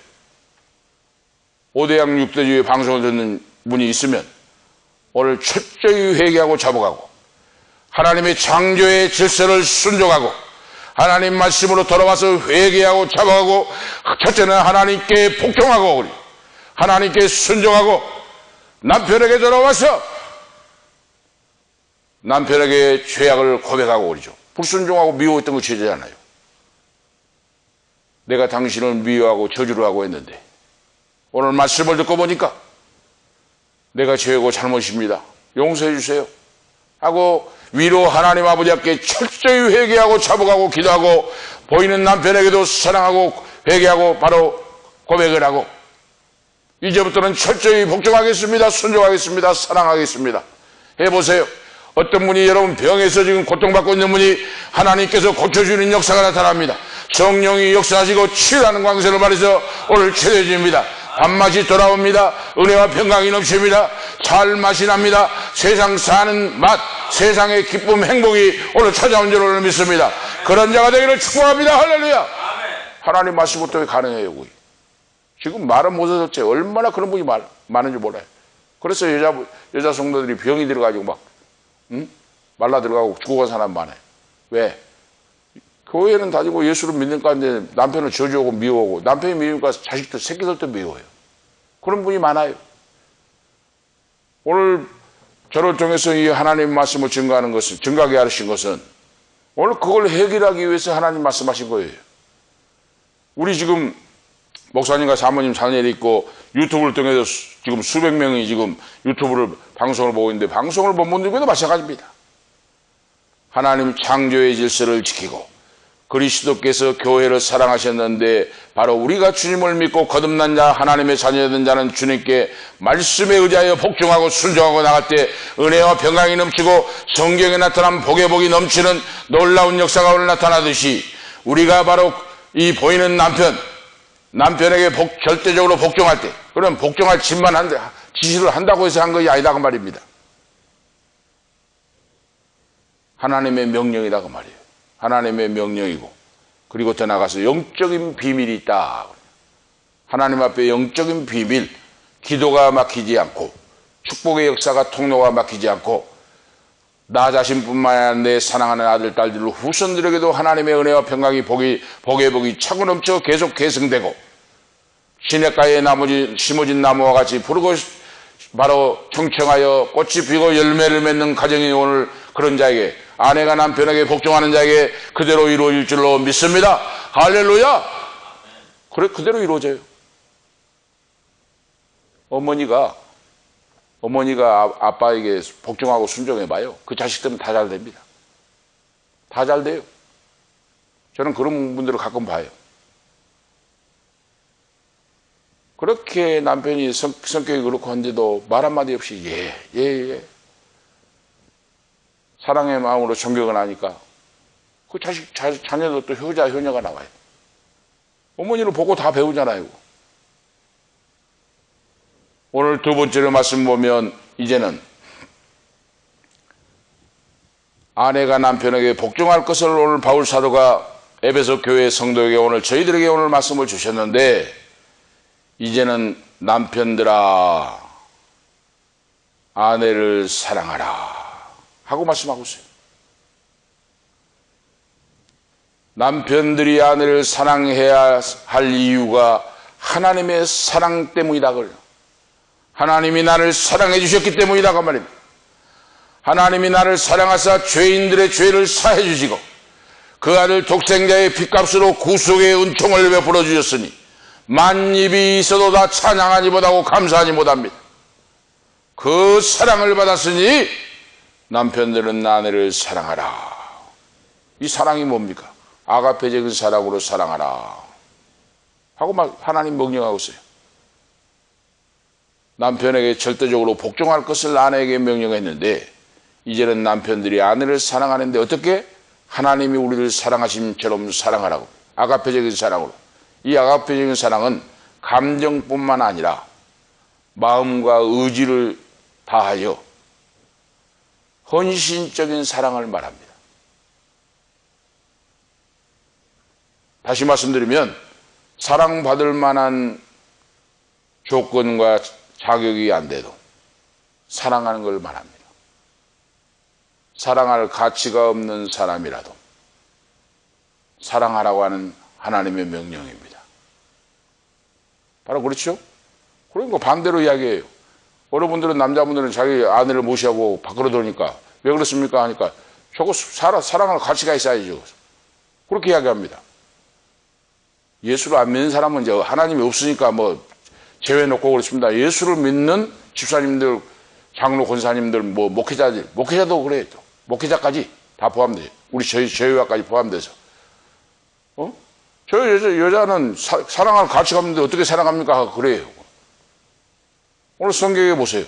오대양 육대주의 방송을 듣는 분이 있으면 오늘 철저히 회개하고 잡아가고 하나님의 창조의 질서를 순종하고 하나님 말씀으로 돌아와서 회개하고 잡아가고 첫째는 하나님께 복종하고 하나님께 순종하고 남편에게 돌아와서 남편에게 죄악을 고백하고 그러죠. 불순종하고 미워했던 거 죄잖아요. 내가 당신을 미워하고 저주를 하고 했는데 오늘 말씀을 듣고 보니까 내가 죄고 잘못입니다. 용서해 주세요 하고 위로 하나님 아버지 앞에 철저히 회개하고 잡아가고 기도하고 보이는 남편에게도 사랑하고 회개하고 바로 고백을 하고 이제부터는 철저히 복종하겠습니다. 순종하겠습니다. 사랑하겠습니다. 해보세요. 어떤 분이 여러분 병에서 지금 고통받고 있는 분이 하나님께서 고쳐주는 역사가 나타납니다. 성령이 역사하시고 치유하는 광선을 발해서 오늘 치료해줍니다. 밥맛이 돌아옵니다. 은혜와 평강이 넘칩니다. 살 맛이 납니다. 세상 사는 맛, 세상의 기쁨, 행복이 오늘 찾아온 줄 오늘 믿습니다. 그런 자가 되기를 축복합니다. 할렐루야. 하나님 말씀부터 가능해요. 지금 말은 못하셨지 얼마나 그런 분이 많은지 몰라요. 그래서 여자 성도들이 병이 들어가지고 막 말라 들어가고 죽어간 사람 많아요. 왜? 교회는 다니고 예수를 믿는 가운데 남편을 저주하고 미워하고 남편이 미우니까 자식들 새끼들도 미워해요. 그런 분이 많아요. 오늘 저를 통해서 이 하나님 말씀을 증거하게 하신 것은 오늘 그걸 해결하기 위해서 하나님 말씀하신 거예요. 우리 지금 목사님과 사모님 자녀들이 있고 유튜브를 통해서 지금 수백 명이 지금 방송을 보고 있는데 방송을 본 분들과도 마찬가지입니다. 하나님 창조의 질서를 지키고 그리스도께서 교회를 사랑하셨는데 바로 우리가 주님을 믿고 거듭난 자 하나님의 자녀된 자는 주님께 말씀에 의지하여 복종하고 순종하고 나갈 때 은혜와 평강이 넘치고 성경에 나타난 복의 복이 넘치는 놀라운 역사가 오늘 나타나듯이 우리가 바로 이 보이는 남편에게 절대적으로 복종할 때 그럼 복종할 지시를 한다고 해서 한 것이 아니다 그 말입니다. 하나님의 명령이다 그 말이에요. 하나님의 명령이고 그리고 더 나가서 영적인 비밀이 있다. 하나님 앞에 영적인 비밀, 기도가 막히지 않고 축복의 역사가 통로가 막히지 않고 나 자신뿐만 아니라 내 사랑하는 아들, 딸들, 후손들에게도 하나님의 은혜와 평강이 복의 복이 차고 넘쳐 계속 계승되고 시냇가에 심어진 나무와 같이 푸르고 바로 청청하여 꽃이 피고 열매를 맺는 가정이 오늘 그런 자에게 아내가 남편에게 복종하는 자에게 그대로 이루어질 줄로 믿습니다. 할렐루야. 그래 그대로 이루어져요. 어머니가 아빠에게 복종하고 순종해봐요. 그 자식들은 다 잘 됩니다. 다 잘 돼요. 저는 그런 분들을 가끔 봐요. 그렇게 남편이 성격이 그렇고 한데도 말 한마디 없이 예. 사랑의 마음으로 존경을 하니까 그 자녀도 또 효녀가 나와요. 어머니를 보고 다 배우잖아요. 오늘 두 번째로 말씀 보면 이제는 아내가 남편에게 복종할 것을 오늘 바울 사도가 에베소 교회 성도에게 오늘 저희들에게 오늘 말씀을 주셨는데 이제는 남편들아 아내를 사랑하라 하고 말씀하고 있어요. 남편들이 아내를 사랑해야 할 이유가 하나님의 사랑 때문이다 그래요. 하나님이 나를 사랑해 주셨기 때문이다 그 말입니다. 하나님이 나를 사랑하사 죄인들의 죄를 사해 주시고 그 아들 독생자의 핏값으로 구속의 은총을 베풀어 주셨으니 만입이 있어도 다 찬양하지 못하고 감사하지 못합니다. 그 사랑을 받았으니 남편들은 아내를 사랑하라. 이 사랑이 뭡니까? 아가페적인 사랑으로 사랑하라 하고 막 하나님 명령하고 있어요. 남편에게 절대적으로 복종할 것을 아내에게 명령했는데 이제는 남편들이 아내를 사랑하는데 어떻게? 하나님이 우리를 사랑하심처럼 사랑하라고. 아가페적인 사랑으로. 이 아가페적인 사랑은 감정뿐만 아니라 마음과 의지를 다하여 헌신적인 사랑을 말합니다. 다시 말씀드리면 사랑받을 만한 조건과 자격이 안 돼도 사랑하는 걸 말합니다. 사랑할 가치가 없는 사람이라도 사랑하라고 하는 하나님의 명령입니다. 바로 그렇죠? 그러니까 반대로 이야기해요. 여러분들은 남자분들은 자기 아내를 무시하고 밖으로 도니까 왜 그렇습니까? 하니까 저거 사랑할 가치가 있어야죠. 그렇게 이야기합니다. 예수를 안 믿는 사람은 이제 하나님이 없으니까 뭐 제외 놓고 그렇습니다. 예수를 믿는 집사님들, 장로, 권사님들, 뭐 목회자도 그래요. 목회자까지 다 포함돼요. 우리 저희와까지 포함돼서. 저 여자는 사랑할 가치가 없는데 어떻게 사랑합니까? 그래요. 오늘 성경에 보세요.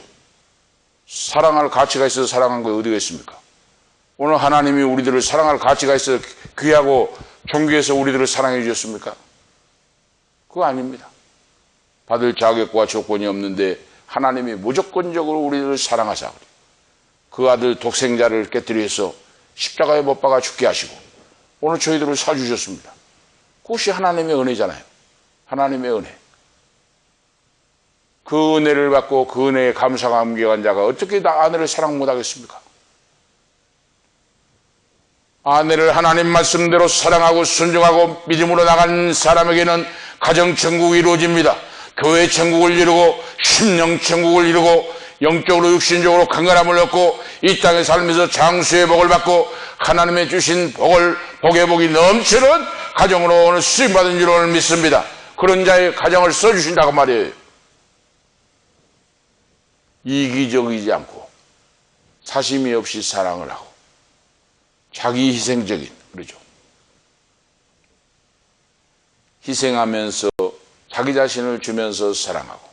사랑할 가치가 있어서 사랑한 거 어디가 있습니까? 오늘 하나님이 우리들을 사랑할 가치가 있어서 귀하고 존귀해서 우리들을 사랑해 주셨습니까? 그거 아닙니다. 받을 자격과 조건이 없는데 하나님이 무조건적으로 우리들을 사랑하사 그 아들 독생자를 깨뜨려서 십자가에 못 박아 죽게 하시고 오늘 저희들을 사주셨습니다. 그것이 하나님의 은혜잖아요. 하나님의 은혜. 그 은혜를 받고 그 은혜에 감사가 감격한 자가 어떻게 아내를 사랑 못하겠습니까? 아내를 하나님 말씀대로 사랑하고 순종하고 믿음으로 나간 사람에게는 가정천국이 이루어집니다. 교회 천국을 이루고 심령 천국을 이루고 영적으로 육신적으로 건강함을 얻고 이 땅에 살면서 장수의 복을 받고 하나님의 주신 복의 복이 넘치는 가정으로 오늘 수임받은 줄 오늘 믿습니다. 그런 자의 가정을 써주신다고 말이에요. 이기적이지 않고 사심이 없이 사랑을 하고 자기 희생적인, 그러죠. 희생하면서 자기 자신을 주면서 사랑하고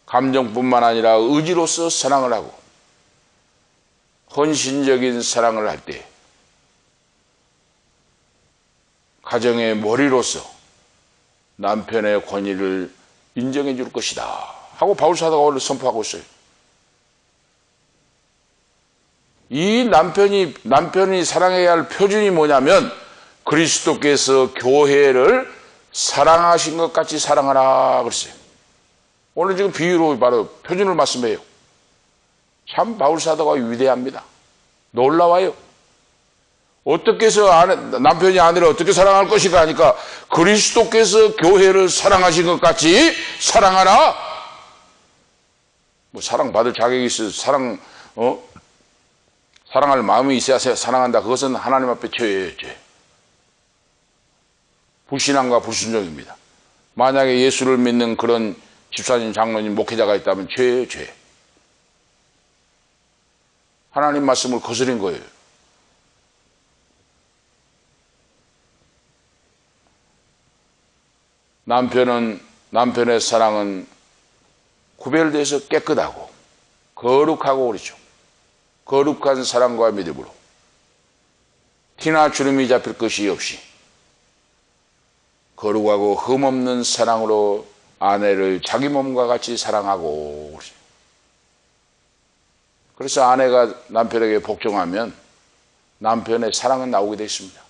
감정뿐만 아니라 의지로서 사랑을 하고 헌신적인 사랑을 할 때 가정의 머리로서 남편의 권위를 인정해 줄 것이다 하고 바울사도가 오늘 선포하고 있어요. 이 남편이 사랑해야 할 표준이 뭐냐면 그리스도께서 교회를 사랑하신 것 같이 사랑하라 그랬어요. 오늘 지금 비유로 바로 표준을 말씀해요. 참 바울사도가 위대합니다. 놀라워요. 어떻게 해서 남편이 아내를 어떻게 사랑할 것인가 하니까 그리스도께서 교회를 사랑하신 것 같이 사랑하라. 뭐 사랑받을 자격이 있어서 사랑할 마음이 있어야 사랑한다. 그것은 하나님 앞에 죄예요, 죄. 불신앙과 불순종입니다. 만약에 예수를 믿는 그런 집사님, 장로님, 목회자가 있다면 죄예요, 죄. 하나님 말씀을 거스린 거예요. 남편의 사랑은 구별돼서 깨끗하고 거룩하고 그렇죠. 거룩한 사랑과 믿음으로 티나 주름이 잡힐 것이 없이 거룩하고 흠없는 사랑으로 아내를 자기 몸과 같이 사랑하고 그렇죠. 그래서 아내가 남편에게 복종하면 남편의 사랑은 나오게 되어 있습니다.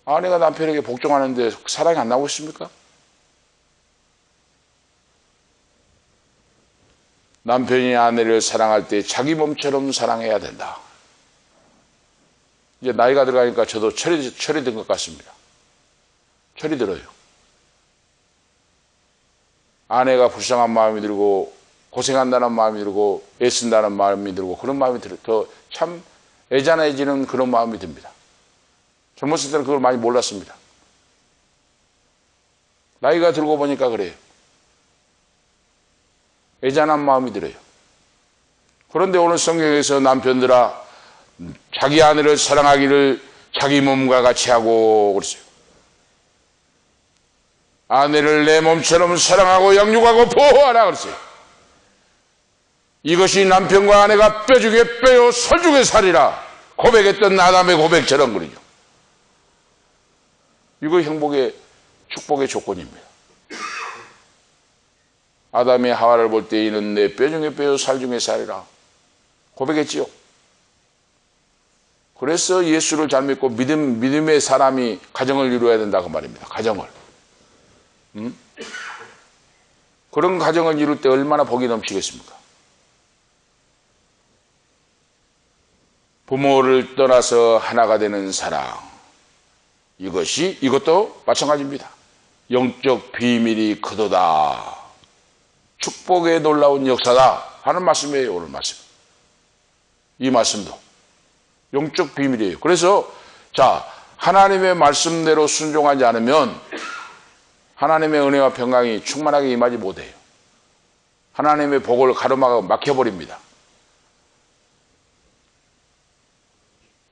아내가 남편에게 복종하는데 사랑이 안 나오고 있습니까? 남편이 아내를 사랑할 때 자기 몸처럼 사랑해야 된다. 이제 나이가 들어가니까 저도 철이 든 것 같습니다. 철이 들어요. 아내가 불쌍한 마음이 들고 고생한다는 마음이 들고 애쓴다는 마음이 들고 그런 마음이 들어 더 참 애잔해지는 그런 마음이 듭니다. 젊었을 때는 그걸 많이 몰랐습니다. 나이가 들고 보니까 그래요. 애잔한 마음이 들어요. 그런데 오늘 성경에서 남편들아 자기 아내를 사랑하기를 자기 몸과 같이 하고 그랬어요. 아내를 내 몸처럼 사랑하고 양육하고 보호하라 그랬어요. 이것이 남편과 아내가 뼈죽에 뼈요 살죽에 살이라 고백했던 아담의 고백처럼 그러죠. 이거 행복의 축복의 조건입니다. 아담이 하와를 볼 때 이는 내 뼈 중에 뼈요 살 중에 살이라 고백했지요. 그래서 예수를 잘 믿고 믿음의 사람이 가정을 이루어야 된다고 말입니다. 가정을. 그런 가정을 이룰 때 얼마나 복이 넘치겠습니까? 부모를 떠나서 하나가 되는 사랑. 이것도 마찬가지입니다. 영적 비밀이 크도다. 축복의 놀라운 역사다 하는 말씀이에요. 오늘 말씀. 이 말씀도 영적 비밀이에요. 그래서 하나님의 말씀대로 순종하지 않으면 하나님의 은혜와 평강이 충만하게 임하지 못해요. 하나님의 복을 막혀버립니다.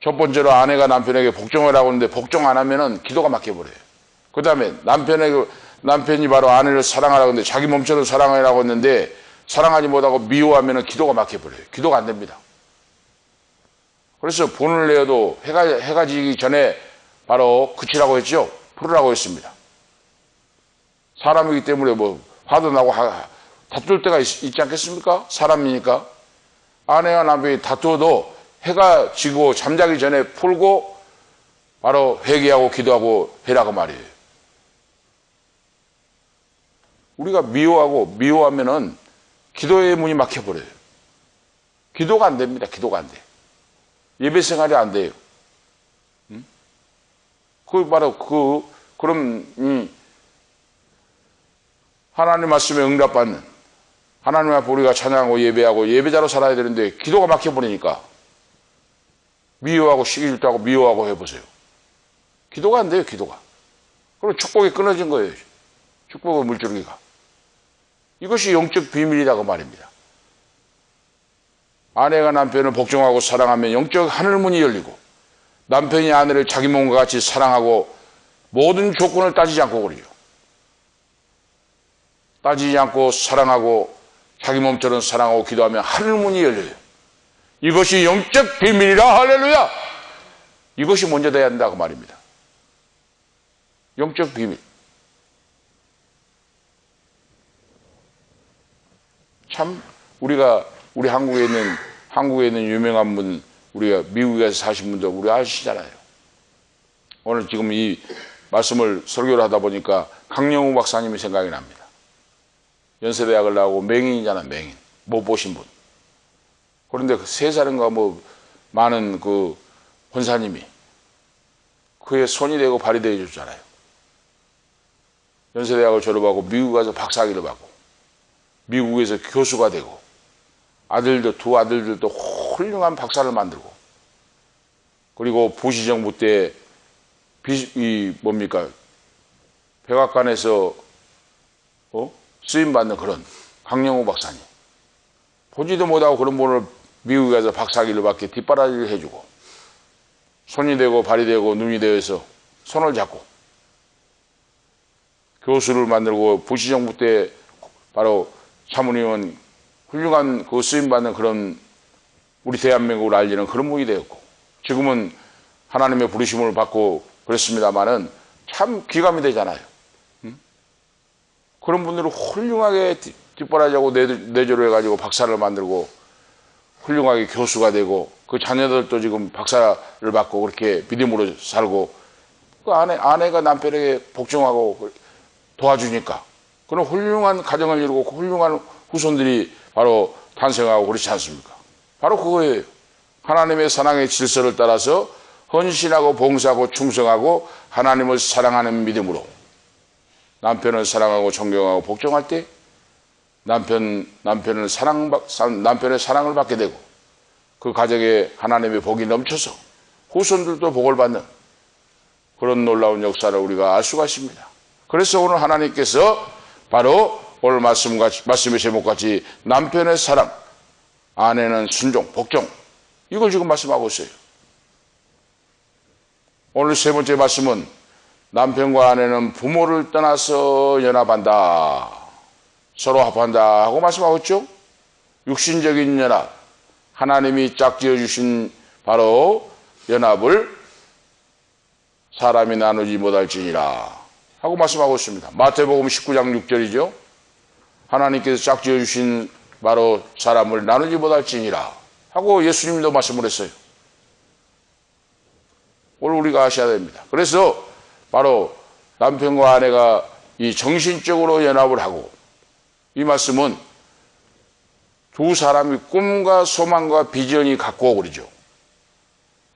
첫 번째로 아내가 남편에게 복종하라고 하는데 복종 안 하면은 기도가 막혀버려요. 그 다음에 남편이 바로 아내를 사랑하라고 했는데 자기 몸처럼 사랑하라고 했는데 사랑하지 못하고 미워하면은 기도가 막혀버려요. 기도가 안 됩니다. 그래서 본을 내어도 해가 지기 전에 바로 그치라고 했죠. 풀으라고 했습니다. 사람이기 때문에 화도 나고 다툴 때가 있지 않겠습니까? 사람이니까. 아내와 남편이 다투어도 해가 지고 잠자기 전에 풀고 바로 회개하고 기도하고 해라고 말이에요. 우리가 미워하면은 기도의 문이 막혀버려요. 기도가 안 됩니다. 기도가 안 돼. 예배 생활이 안 돼요. 그럼 하나님 말씀에 응답받는 하나님 앞에 우리가 찬양하고 예배하고 예배자로 살아야 되는데 기도가 막혀버리니까 미워하고 시기 질투하고 미워하고 해보세요. 기도가 안 돼요. 기도가. 그럼 축복이 끊어진 거예요. 축복의 물줄기가. 이것이 영적 비밀이라고 말입니다. 아내가 남편을 복종하고 사랑하면 영적 하늘문이 열리고 남편이 아내를 자기 몸과 같이 사랑하고 모든 조건을 따지지 않고 그러죠. 따지지 않고 사랑하고 자기 몸처럼 사랑하고 기도하면 하늘문이 열려요. 이것이 영적 비밀이라. 할렐루야. 이것이 먼저 돼야 한다고 말입니다. 영적 비밀. 참 우리 한국에 있는 유명한 분, 우리가 미국에서 사신 분들 우리 아시잖아요. 오늘 지금 이 말씀을 설교를 하다 보니까 강영우 박사님이 생각이 납니다. 연세대학을 나오고 맹인이잖아. 맹인. 못 보신 분. 그런데 세 살인가 많은 그 권사님이 그의 손이 되고 발이 되어 줬잖아요. 연세대학을 졸업하고 미국 가서 박사학위를 받고 미국에서 교수가 되고 두 아들들도 훌륭한 박사를 만들고 그리고 부시 정부 때 백악관에서 쓰임받는 그런 강영우 박사님. 보지도 못하고 그런 분을 미국에 가서 박사학위를 받게 뒷바라지를 해주고 손이 되고 발이 되고 눈이 되어서 손을 잡고 교수를 만들고 부시 정부 때 바로 사모님은 훌륭한 그 쓰임받는 그런 우리 대한민국을 알리는 그런 분이 되었고 지금은 하나님의 부르심을 받고 그랬습니다마는 참 귀감이 되잖아요. 그런 분들을 훌륭하게 뒷바라지하고 내조를 해가지고 박사를 만들고 훌륭하게 교수가 되고 그 자녀들도 지금 박사를 받고 그렇게 믿음으로 살고 그 아내가 남편에게 복종하고 도와주니까 그런 훌륭한 가정을 이루고 훌륭한 후손들이 바로 탄생하고 그렇지 않습니까? 바로 그거예요. 하나님의 사랑의 질서를 따라서 헌신하고 봉사하고 충성하고 하나님을 사랑하는 믿음으로 남편을 사랑하고 존경하고 복종할 때 남편의 사랑을 받게 되고 그 가정에 하나님의 복이 넘쳐서 후손들도 복을 받는 그런 놀라운 역사를 우리가 알 수가 있습니다. 그래서 오늘 하나님께서 바로 오늘 말씀의 제목같이 남편의 사랑, 아내는 순종, 복종 이걸 지금 말씀하고 있어요. 오늘 세 번째 말씀은 남편과 아내는 부모를 떠나서 연합한다. 서로 합한다 하고 말씀하고 있죠. 육신적인 연합, 하나님이 짝지어 주신 바로 연합을 사람이 나누지 못할지니라 하고 말씀하고 있습니다. 마태복음 19장 6절이죠. 하나님께서 짝지어 주신 바로 사람을 나누지 못할지니라 하고 예수님도 말씀을 했어요. 오늘 우리가 아셔야 됩니다. 그래서 바로 남편과 아내가 이 정신적으로 연합을 하고, 이 말씀은 두 사람이 꿈과 소망과 비전이 갖고 그러죠.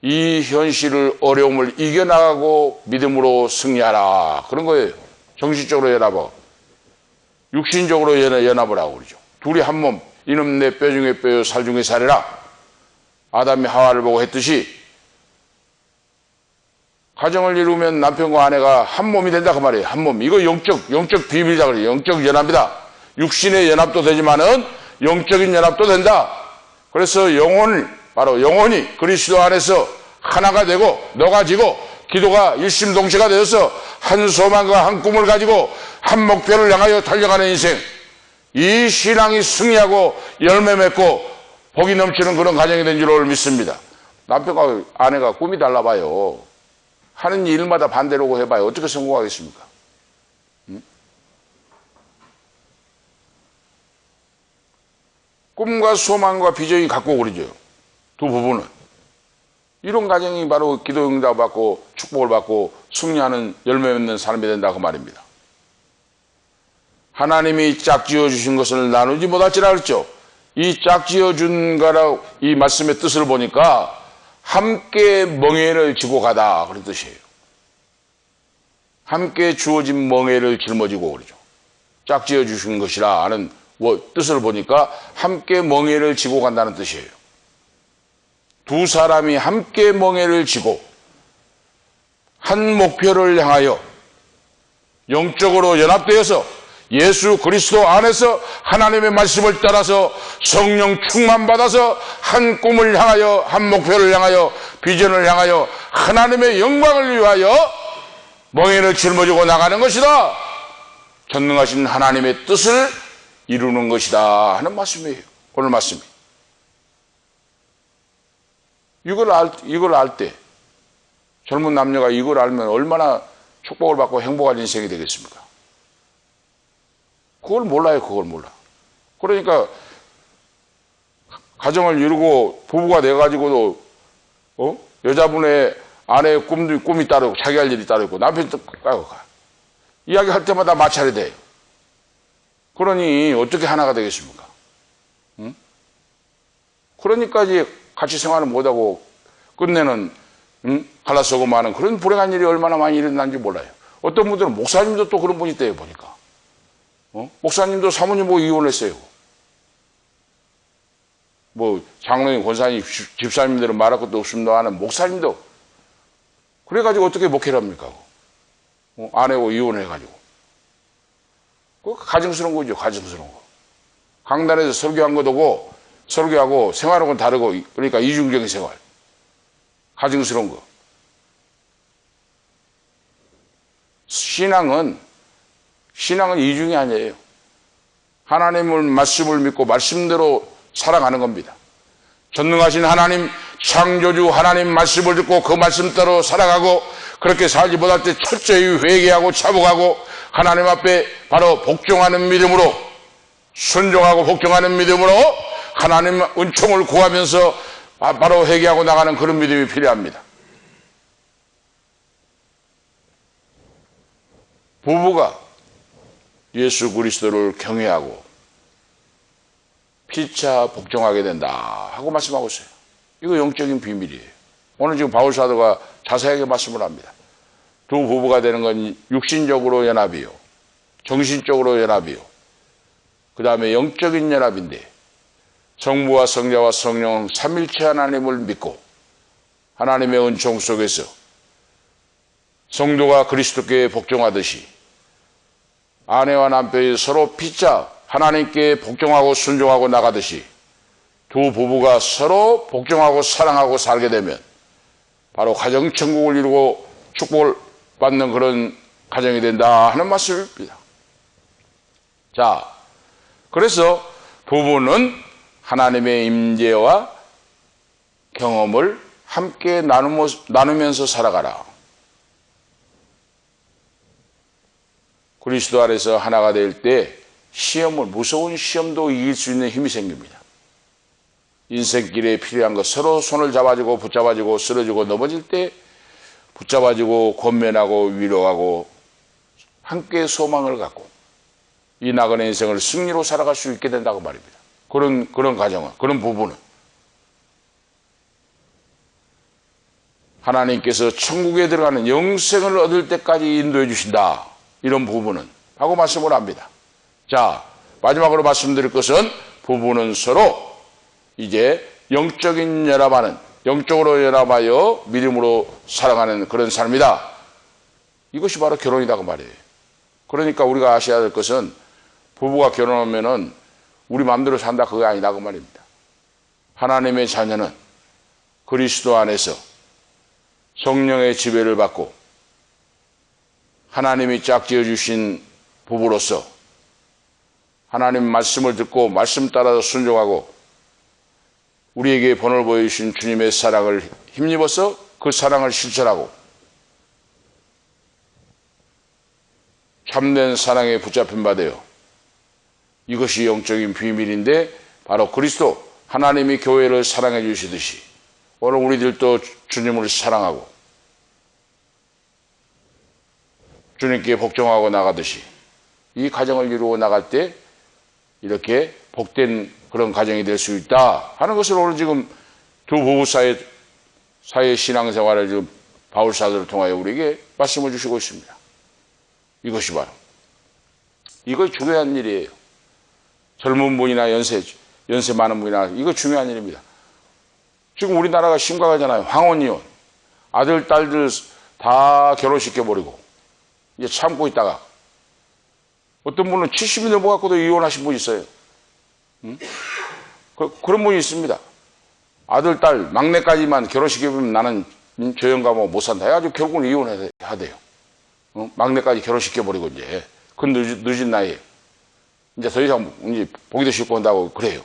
이 현실을, 어려움을 이겨나가고 믿음으로 승리하라, 그런 거예요. 정신적으로 연합하고 육신적으로 연합을 하고 그러죠. 둘이 한 몸, 이놈 내 뼈 중에 뼈요 살 중에 살이라, 아담이 하와를 보고 했듯이 가정을 이루면 남편과 아내가 한 몸이 된다 그 말이에요. 한 몸. 이거 영적 비밀이다 그래요. 영적 연합이다. 육신의 연합도 되지만은 영적인 연합도 된다. 그래서 바로 영혼이 그리스도 안에서 하나가 되고 녹아지고, 기도가 일심동체가 되어서 한 소망과 한 꿈을 가지고 한 목표를 향하여 달려가는 인생, 이 신앙이 승리하고 열매 맺고 복이 넘치는 그런 가정이 된 줄을 믿습니다. 남편과 아내가 꿈이 달라봐요. 하는 일마다 반대로 해봐요. 어떻게 성공하겠습니까? 꿈과 소망과 비전이 갖고 그러죠. 두 부부는. 이런 가정이 바로 기도 응답받고 축복을 받고 승리하는 열매 맺는 사람이 된다 그 말입니다. 하나님이 짝지어 주신 것을 나누지 못할지라 그랬죠. 이 짝지어 준 거라고 이 말씀의 뜻을 보니까 함께 멍에를 지고 가다 그런 뜻이에요. 함께 주어진 멍에를 짊어지고 그러죠. 짝지어 주신 것이라 하는 뜻을 보니까 함께 멍에를 지고 간다는 뜻이에요. 두 사람이 함께 멍에를 지고 한 목표를 향하여 영적으로 연합되어서 예수 그리스도 안에서 하나님의 말씀을 따라서 성령 충만받아서 한 꿈을 향하여, 한 목표를 향하여, 비전을 향하여 하나님의 영광을 위하여 멍에를 짊어지고 나가는 것이다. 전능하신 하나님의 뜻을 이루는 것이다 하는 말씀이에요. 오늘 말씀이. 이걸 알 때, 젊은 남녀가 이걸 알면 얼마나 축복을 받고 행복한 인생이 되겠습니까? 그걸 몰라요. 그걸 몰라. 그러니까 가정을 이루고 부부가 돼가지고도 여자분의 아내의 꿈이 따로 있고 자기 할 일이 따로 있고 남편이 따로 가. 이야기할 때마다 마찰이 돼요. 그러니 어떻게 하나가 되겠습니까? 응? 그러니까 이제 같이 생활을 못하고 끝내는 갈라서고 마는 그런 불행한 일이 얼마나 많이 일어나는지 몰라요. 어떤 분들은 목사님도 또 그런 분이 있대요. 보니까 목사님도 사모님 보고 이혼했어요. 뭐 장로님, 권사님, 집사님들은 말할 것도 없습니다 하는 목사님도 그래가지고 어떻게 목회를 합니까? 아내하고 이혼해가지고. 가증스러운 거죠. 가증스러운 거. 강단에서 설교한 것도 설교하고 생활하고는 다르고, 그러니까 이중적인 생활. 가증스러운 거. 신앙은 이중이 아니에요. 하나님을 말씀을 믿고 말씀대로 살아가는 겁니다. 전능하신 하나님, 창조주 하나님 말씀을 듣고 그 말씀대로 살아가고, 그렇게 살지 못할 때 철저히 회개하고 차복하고 하나님 앞에 바로 복종하는 믿음으로, 순종하고 복종하는 믿음으로 하나님 은총을 구하면서 바로 회개하고 나가는 그런 믿음이 필요합니다. 부부가 예수 그리스도를 경외하고 피차 복종하게 된다 하고 말씀하고 있어요. 이거 영적인 비밀이에요. 오늘 지금 바울 사도가 자세하게 말씀을 합니다. 두 부부가 되는 건 육신적으로 연합이요, 정신적으로 연합이요, 그 다음에 영적인 연합인데, 성부와 성자와 성령 삼일체 하나님을 믿고 하나님의 은총 속에서 성도가 그리스도께 복종하듯이 아내와 남편이 서로 피차 하나님께 복종하고 순종하고 나가듯이 두 부부가 서로 복종하고 사랑하고 살게 되면 바로 가정천국을 이루고 축복을 받는 그런 가정이 된다 하는 말씀입니다. 자, 그래서 부부는 하나님의 임재와 경험을 함께 나누면서 살아가라. 그리스도 안에서 하나가 될 때 무서운 시험도 이길 수 있는 힘이 생깁니다. 인생길에 필요한 것, 서로 손을 잡아주고 붙잡아주고 쓰러지고 넘어질 때 붙잡아주고 권면하고 위로하고 함께 소망을 갖고 이 나그네 인생을 승리로 살아갈 수 있게 된다고 말입니다. 그런 가정은, 그런 부부는 하나님께서 천국에 들어가는 영생을 얻을 때까지 인도해 주신다. 이런 부부는 하고 말씀을 합니다. 자, 마지막으로 말씀드릴 것은 부부는 서로 이제 영적인 연합하는, 영적으로 연합하여 믿음으로 살아가는 그런 삶이다. 이것이 바로 결혼이라고 말이에요. 그러니까 우리가 아셔야 될 것은 부부가 결혼하면은 우리 마음대로 산다 그거 아니다 그 말입니다. 하나님의 자녀는 그리스도 안에서 성령의 지배를 받고 하나님이 짝지어 주신 부부로서 하나님 말씀을 듣고 말씀 따라서 순종하고 우리에게 본을 보여주신 주님의 사랑을 힘입어서 그 사랑을 실천하고 참된 사랑에 붙잡힌 바 되어 이것이 영적인 비밀인데 바로 그리스도 하나님이 교회를 사랑해 주시듯이 오늘 우리들도 주님을 사랑하고 주님께 복종하고 나가듯이 이 가정을 이루어 나갈 때 이렇게 복된 그런 가정이 될 수 있다 하는 것을 오늘 지금 두 부부 사이의 신앙생활을 지금 바울 사도를 통하여 우리에게 말씀을 주시고 있습니다. 이것이 바로 이거 중요한 일이에요. 젊은 분이나 연세 많은 분이나 이거 중요한 일입니다. 지금 우리나라가 심각하잖아요. 황혼이혼, 아들 딸들 다 결혼시켜버리고 이제 참고 있다가 어떤 분은 70이 넘어갖고도 이혼하신 분이 있어요. 그런 분이 있습니다. 아들, 딸, 막내까지만 결혼시켜보면 나는 저 영감하고 못 산다 해가지고 결국은 이혼해야 돼요. 막내까지 결혼시켜버리고 이제 그 늦은 나이에 이제 더 이상 이제 보기도 싫고 한다고 그래요.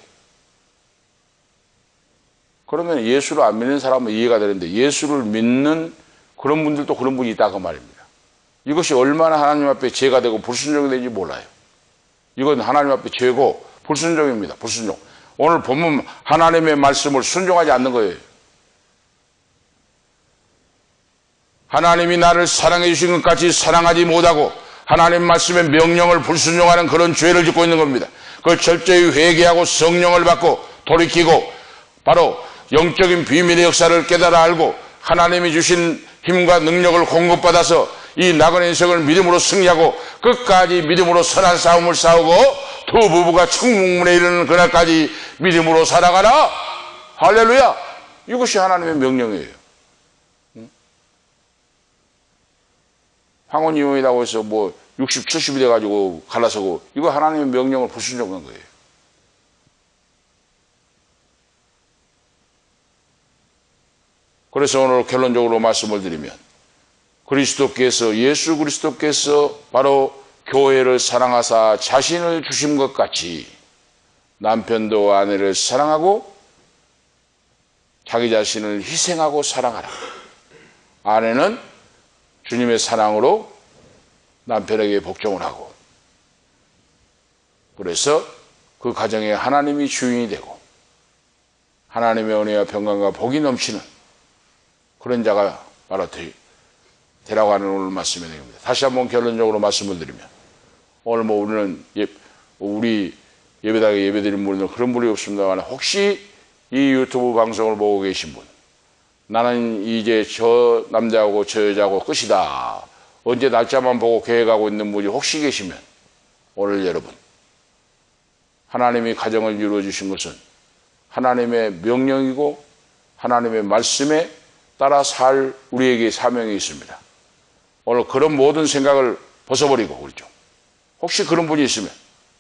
그러면 예수를 안 믿는 사람은 이해가 되는데 예수를 믿는 그런 분들도 그런 분이 있다 그 말입니다. 이것이 얼마나 하나님 앞에 죄가 되고 불순종이 되는지 몰라요. 이건 하나님 앞에 죄고 불순종입니다. 불순종. 오늘 보면 하나님의 말씀을 순종하지 않는 거예요. 하나님이 나를 사랑해 주신 것 같이 사랑하지 못하고 하나님 말씀의 명령을 불순종하는 그런 죄를 짓고 있는 겁니다. 그걸 철저히 회개하고 성령을 받고 돌이키고 바로 영적인 비밀의 역사를 깨달아 알고 하나님이 주신 힘과 능력을 공급받아서 이 나그네 인생을 믿음으로 승리하고 끝까지 믿음으로 선한 싸움을 싸우고 두 부부가 청문에 이르는 그날까지 믿음으로 살아가라. 할렐루야. 이것이 하나님의 명령이에요. 황혼이혼이라고 해서 뭐 60, 70이 돼가지고 갈라서고 이거 하나님의 명령을 불순종한 거예요. 그래서 오늘 결론적으로 말씀을 드리면 그리스도께서 예수 그리스도께서 바로 교회를 사랑하사 자신을 주신 것 같이 남편도 아내를 사랑하고 자기 자신을 희생하고 사랑하라. 아내는 주님의 사랑으로 남편에게 복종을 하고 그래서 그 가정에 하나님이 주인이 되고 하나님의 은혜와 평강과 복이 넘치는 그런 자가 바로 되라고 하는 오늘 말씀의 내용입니다. 다시 한번 결론적으로 말씀을 드리면 오늘 뭐 우리 예배당에 예배드린 분들은 그런 분이 없습니다만 혹시 이 유튜브 방송을 보고 계신 분 나는 이제 저 남자하고 저 여자하고 끝이다. 언제 날짜만 보고 계획하고 있는 분이 혹시 계시면 오늘 여러분 하나님이 가정을 이루어 주신 것은 하나님의 명령이고 하나님의 말씀에 따라 살 우리에게 사명이 있습니다. 오늘 그런 모든 생각을 벗어버리고 그렇죠. 혹시 그런 분이 있으면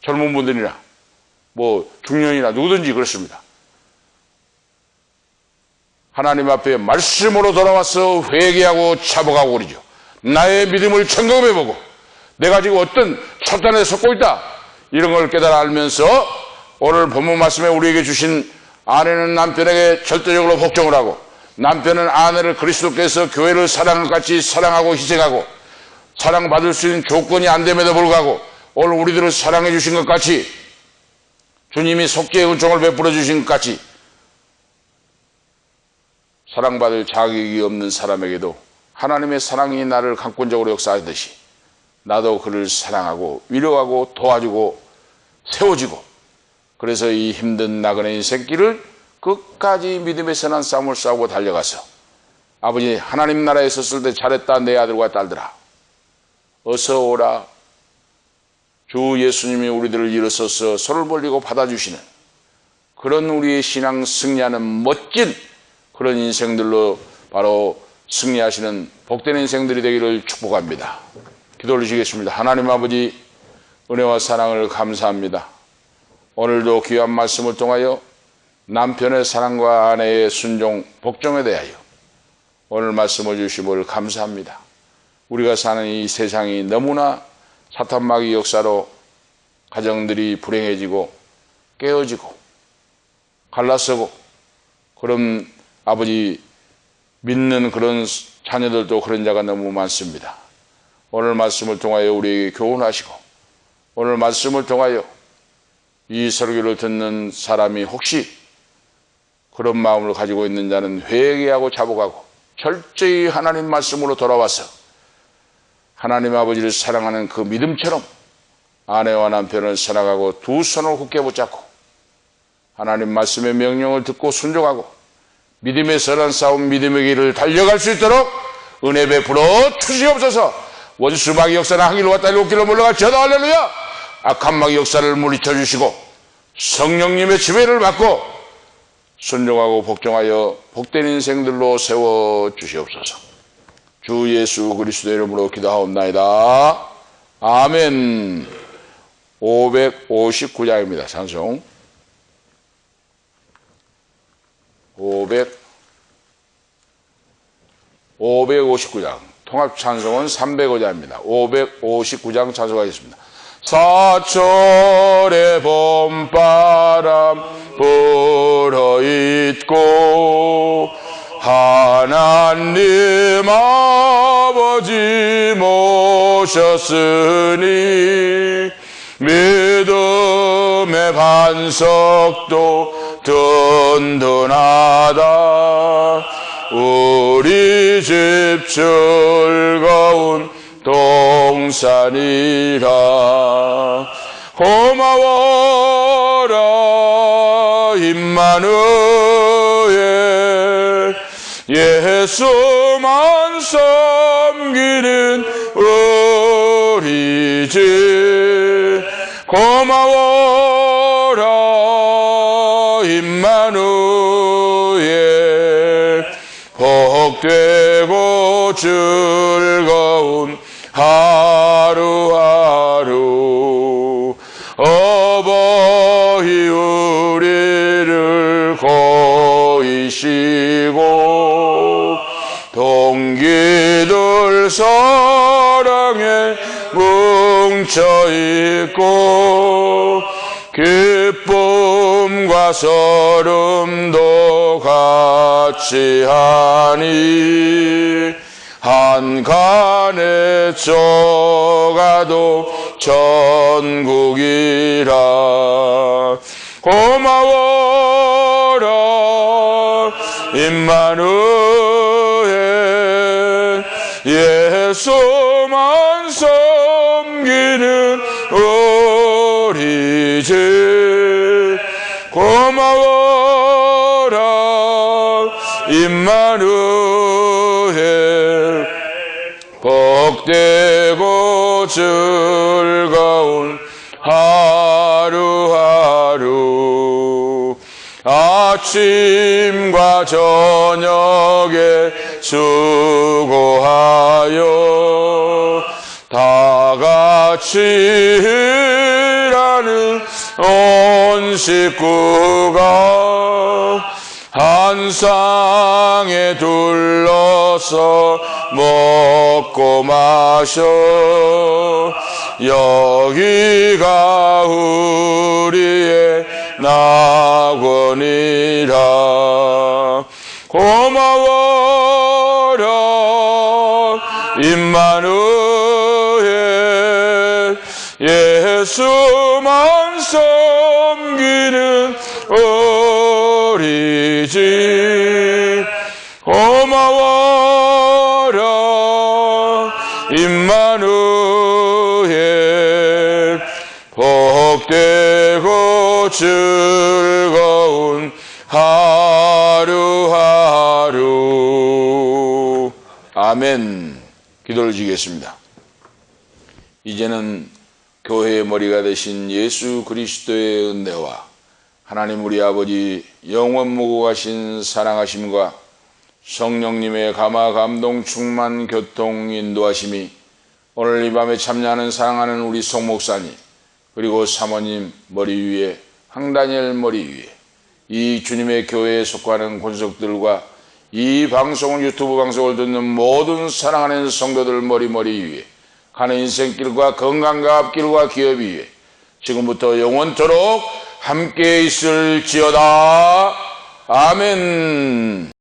젊은 분들이나 뭐 중년이나 누구든지 그렇습니다. 하나님 앞에 말씀으로 돌아와서 회개하고 자복하고 그러죠. 나의 믿음을 점검해보고 내가 지금 어떤 첩단에 섰고 있다 이런 걸 깨달아 알면서 오늘 본문 말씀에 우리에게 주신 아내는 남편에게 절대적으로 복종을 하고 남편은 아내를 그리스도께서 교회를 사랑을 같이 사랑하고 희생하고 사랑받을 수 있는 조건이 안 됨에도 불구하고 오늘 우리들을 사랑해 주신 것 같이, 주님이 속죄의 은총을 베풀어 주신 것 같이, 사랑받을 자격이 없는 사람에게도 하나님의 사랑이 나를 강권적으로 역사하듯이 나도 그를 사랑하고 위로하고 도와주고 세워지고, 그래서 이 힘든 나그네 인생길을 끝까지 믿음의 선한 싸움을 싸우고 달려가서 아버지 하나님 나라에 있었을 때 잘했다 내 아들과 딸들아 어서 오라. 주 예수님이 우리들을 일어서서 손을 벌리고 받아주시는 그런 우리의 신앙 승리하는 멋진 그런 인생들로 바로 승리하시는 복된 인생들이 되기를 축복합니다. 기도 올리시겠습니다. 하나님 아버지, 은혜와 사랑을 감사합니다. 오늘도 귀한 말씀을 통하여 남편의 사랑과 아내의 순종, 복종에 대하여 오늘 말씀을 주심을 감사합니다. 우리가 사는 이 세상이 너무나 사탄마귀 역사로 가정들이 불행해지고 깨어지고 갈라서고, 그럼 아버지 믿는 그런 자녀들도 그런 자가 너무 많습니다. 오늘 말씀을 통하여 우리에게 교훈하시고, 오늘 말씀을 통하여 이 설교를 듣는 사람이 혹시 그런 마음을 가지고 있는 자는 회개하고 자복하고 철저히 하나님 말씀으로 돌아와서 하나님 아버지를 사랑하는 그 믿음처럼 아내와 남편을 사랑하고 두 손을 굳게 붙잡고 하나님 말씀의 명령을 듣고 순종하고 믿음의 선한 싸움, 믿음의 길을 달려갈 수 있도록 은혜 베풀어 주시옵소서. 원수 마귀 역사는 한 길로 왔다 일곱 길로 물러가 저도 할렐루야. 악한 마귀 역사를 물리쳐 주시고 성령님의 지배를 받고 순종하고 복종하여 복된 인생들로 세워 주시옵소서. 주 예수 그리스도의 이름으로 기도하옵나이다. 아멘. 559장입니다. 찬송 559장, 통합 찬송은 305장입니다. 559장 찬송하겠습니다. 사철의 봄바람 불어있고 하나님 아버지 모셨으니 믿음의 반석도 든든하다. 우리 집 즐거운 동산이라. 고마워라 임마누엘, 예수만 섬기는 우리 집. 고마워라 임마누엘, 복되고 즐거운 하루하루. 어버이 우리를 고이시고 동기들 사랑에 뭉쳐있고 기쁨과 서름도 같이 하니 한간에 저가도 천국이라. 고마워라 임마누엘, 예수만 섬기는 우리 집. 고마워라 임마누엘, 복되고 즐거운 하루하루. 아침과 저녁에 수고하여 다 같이 일하는 온 식구가 한 쌍에 둘러서 먹고 마셔. 여기가 우리의 낙원이라. 고마워라 임마누엘, 예수만 섬기는 우리 집 고마워라 임마누엘 복되고 즐거운 하루하루. 아멘. 기도를 드리겠습니다. 이제는 교회의 머리가 되신 예수 그리스도의 은혜와 하나님 우리 아버지 영원 무고하신 사랑하심과 성령님의 감화 감동 충만 교통 인도하심이 오늘 이 밤에 참여하는 사랑하는 우리 송 목사님 그리고 사모님 머리 위에 황다니엘 머리 위에 이 주님의 교회에 속하는 권속들과 이 방송을 유튜브 방송을 듣는 모든 사랑하는 성도들 머리 위에 가는 인생길과 건강과 앞길과 기업 위에 지금부터 영원토록 함께 있을지어다. 아멘.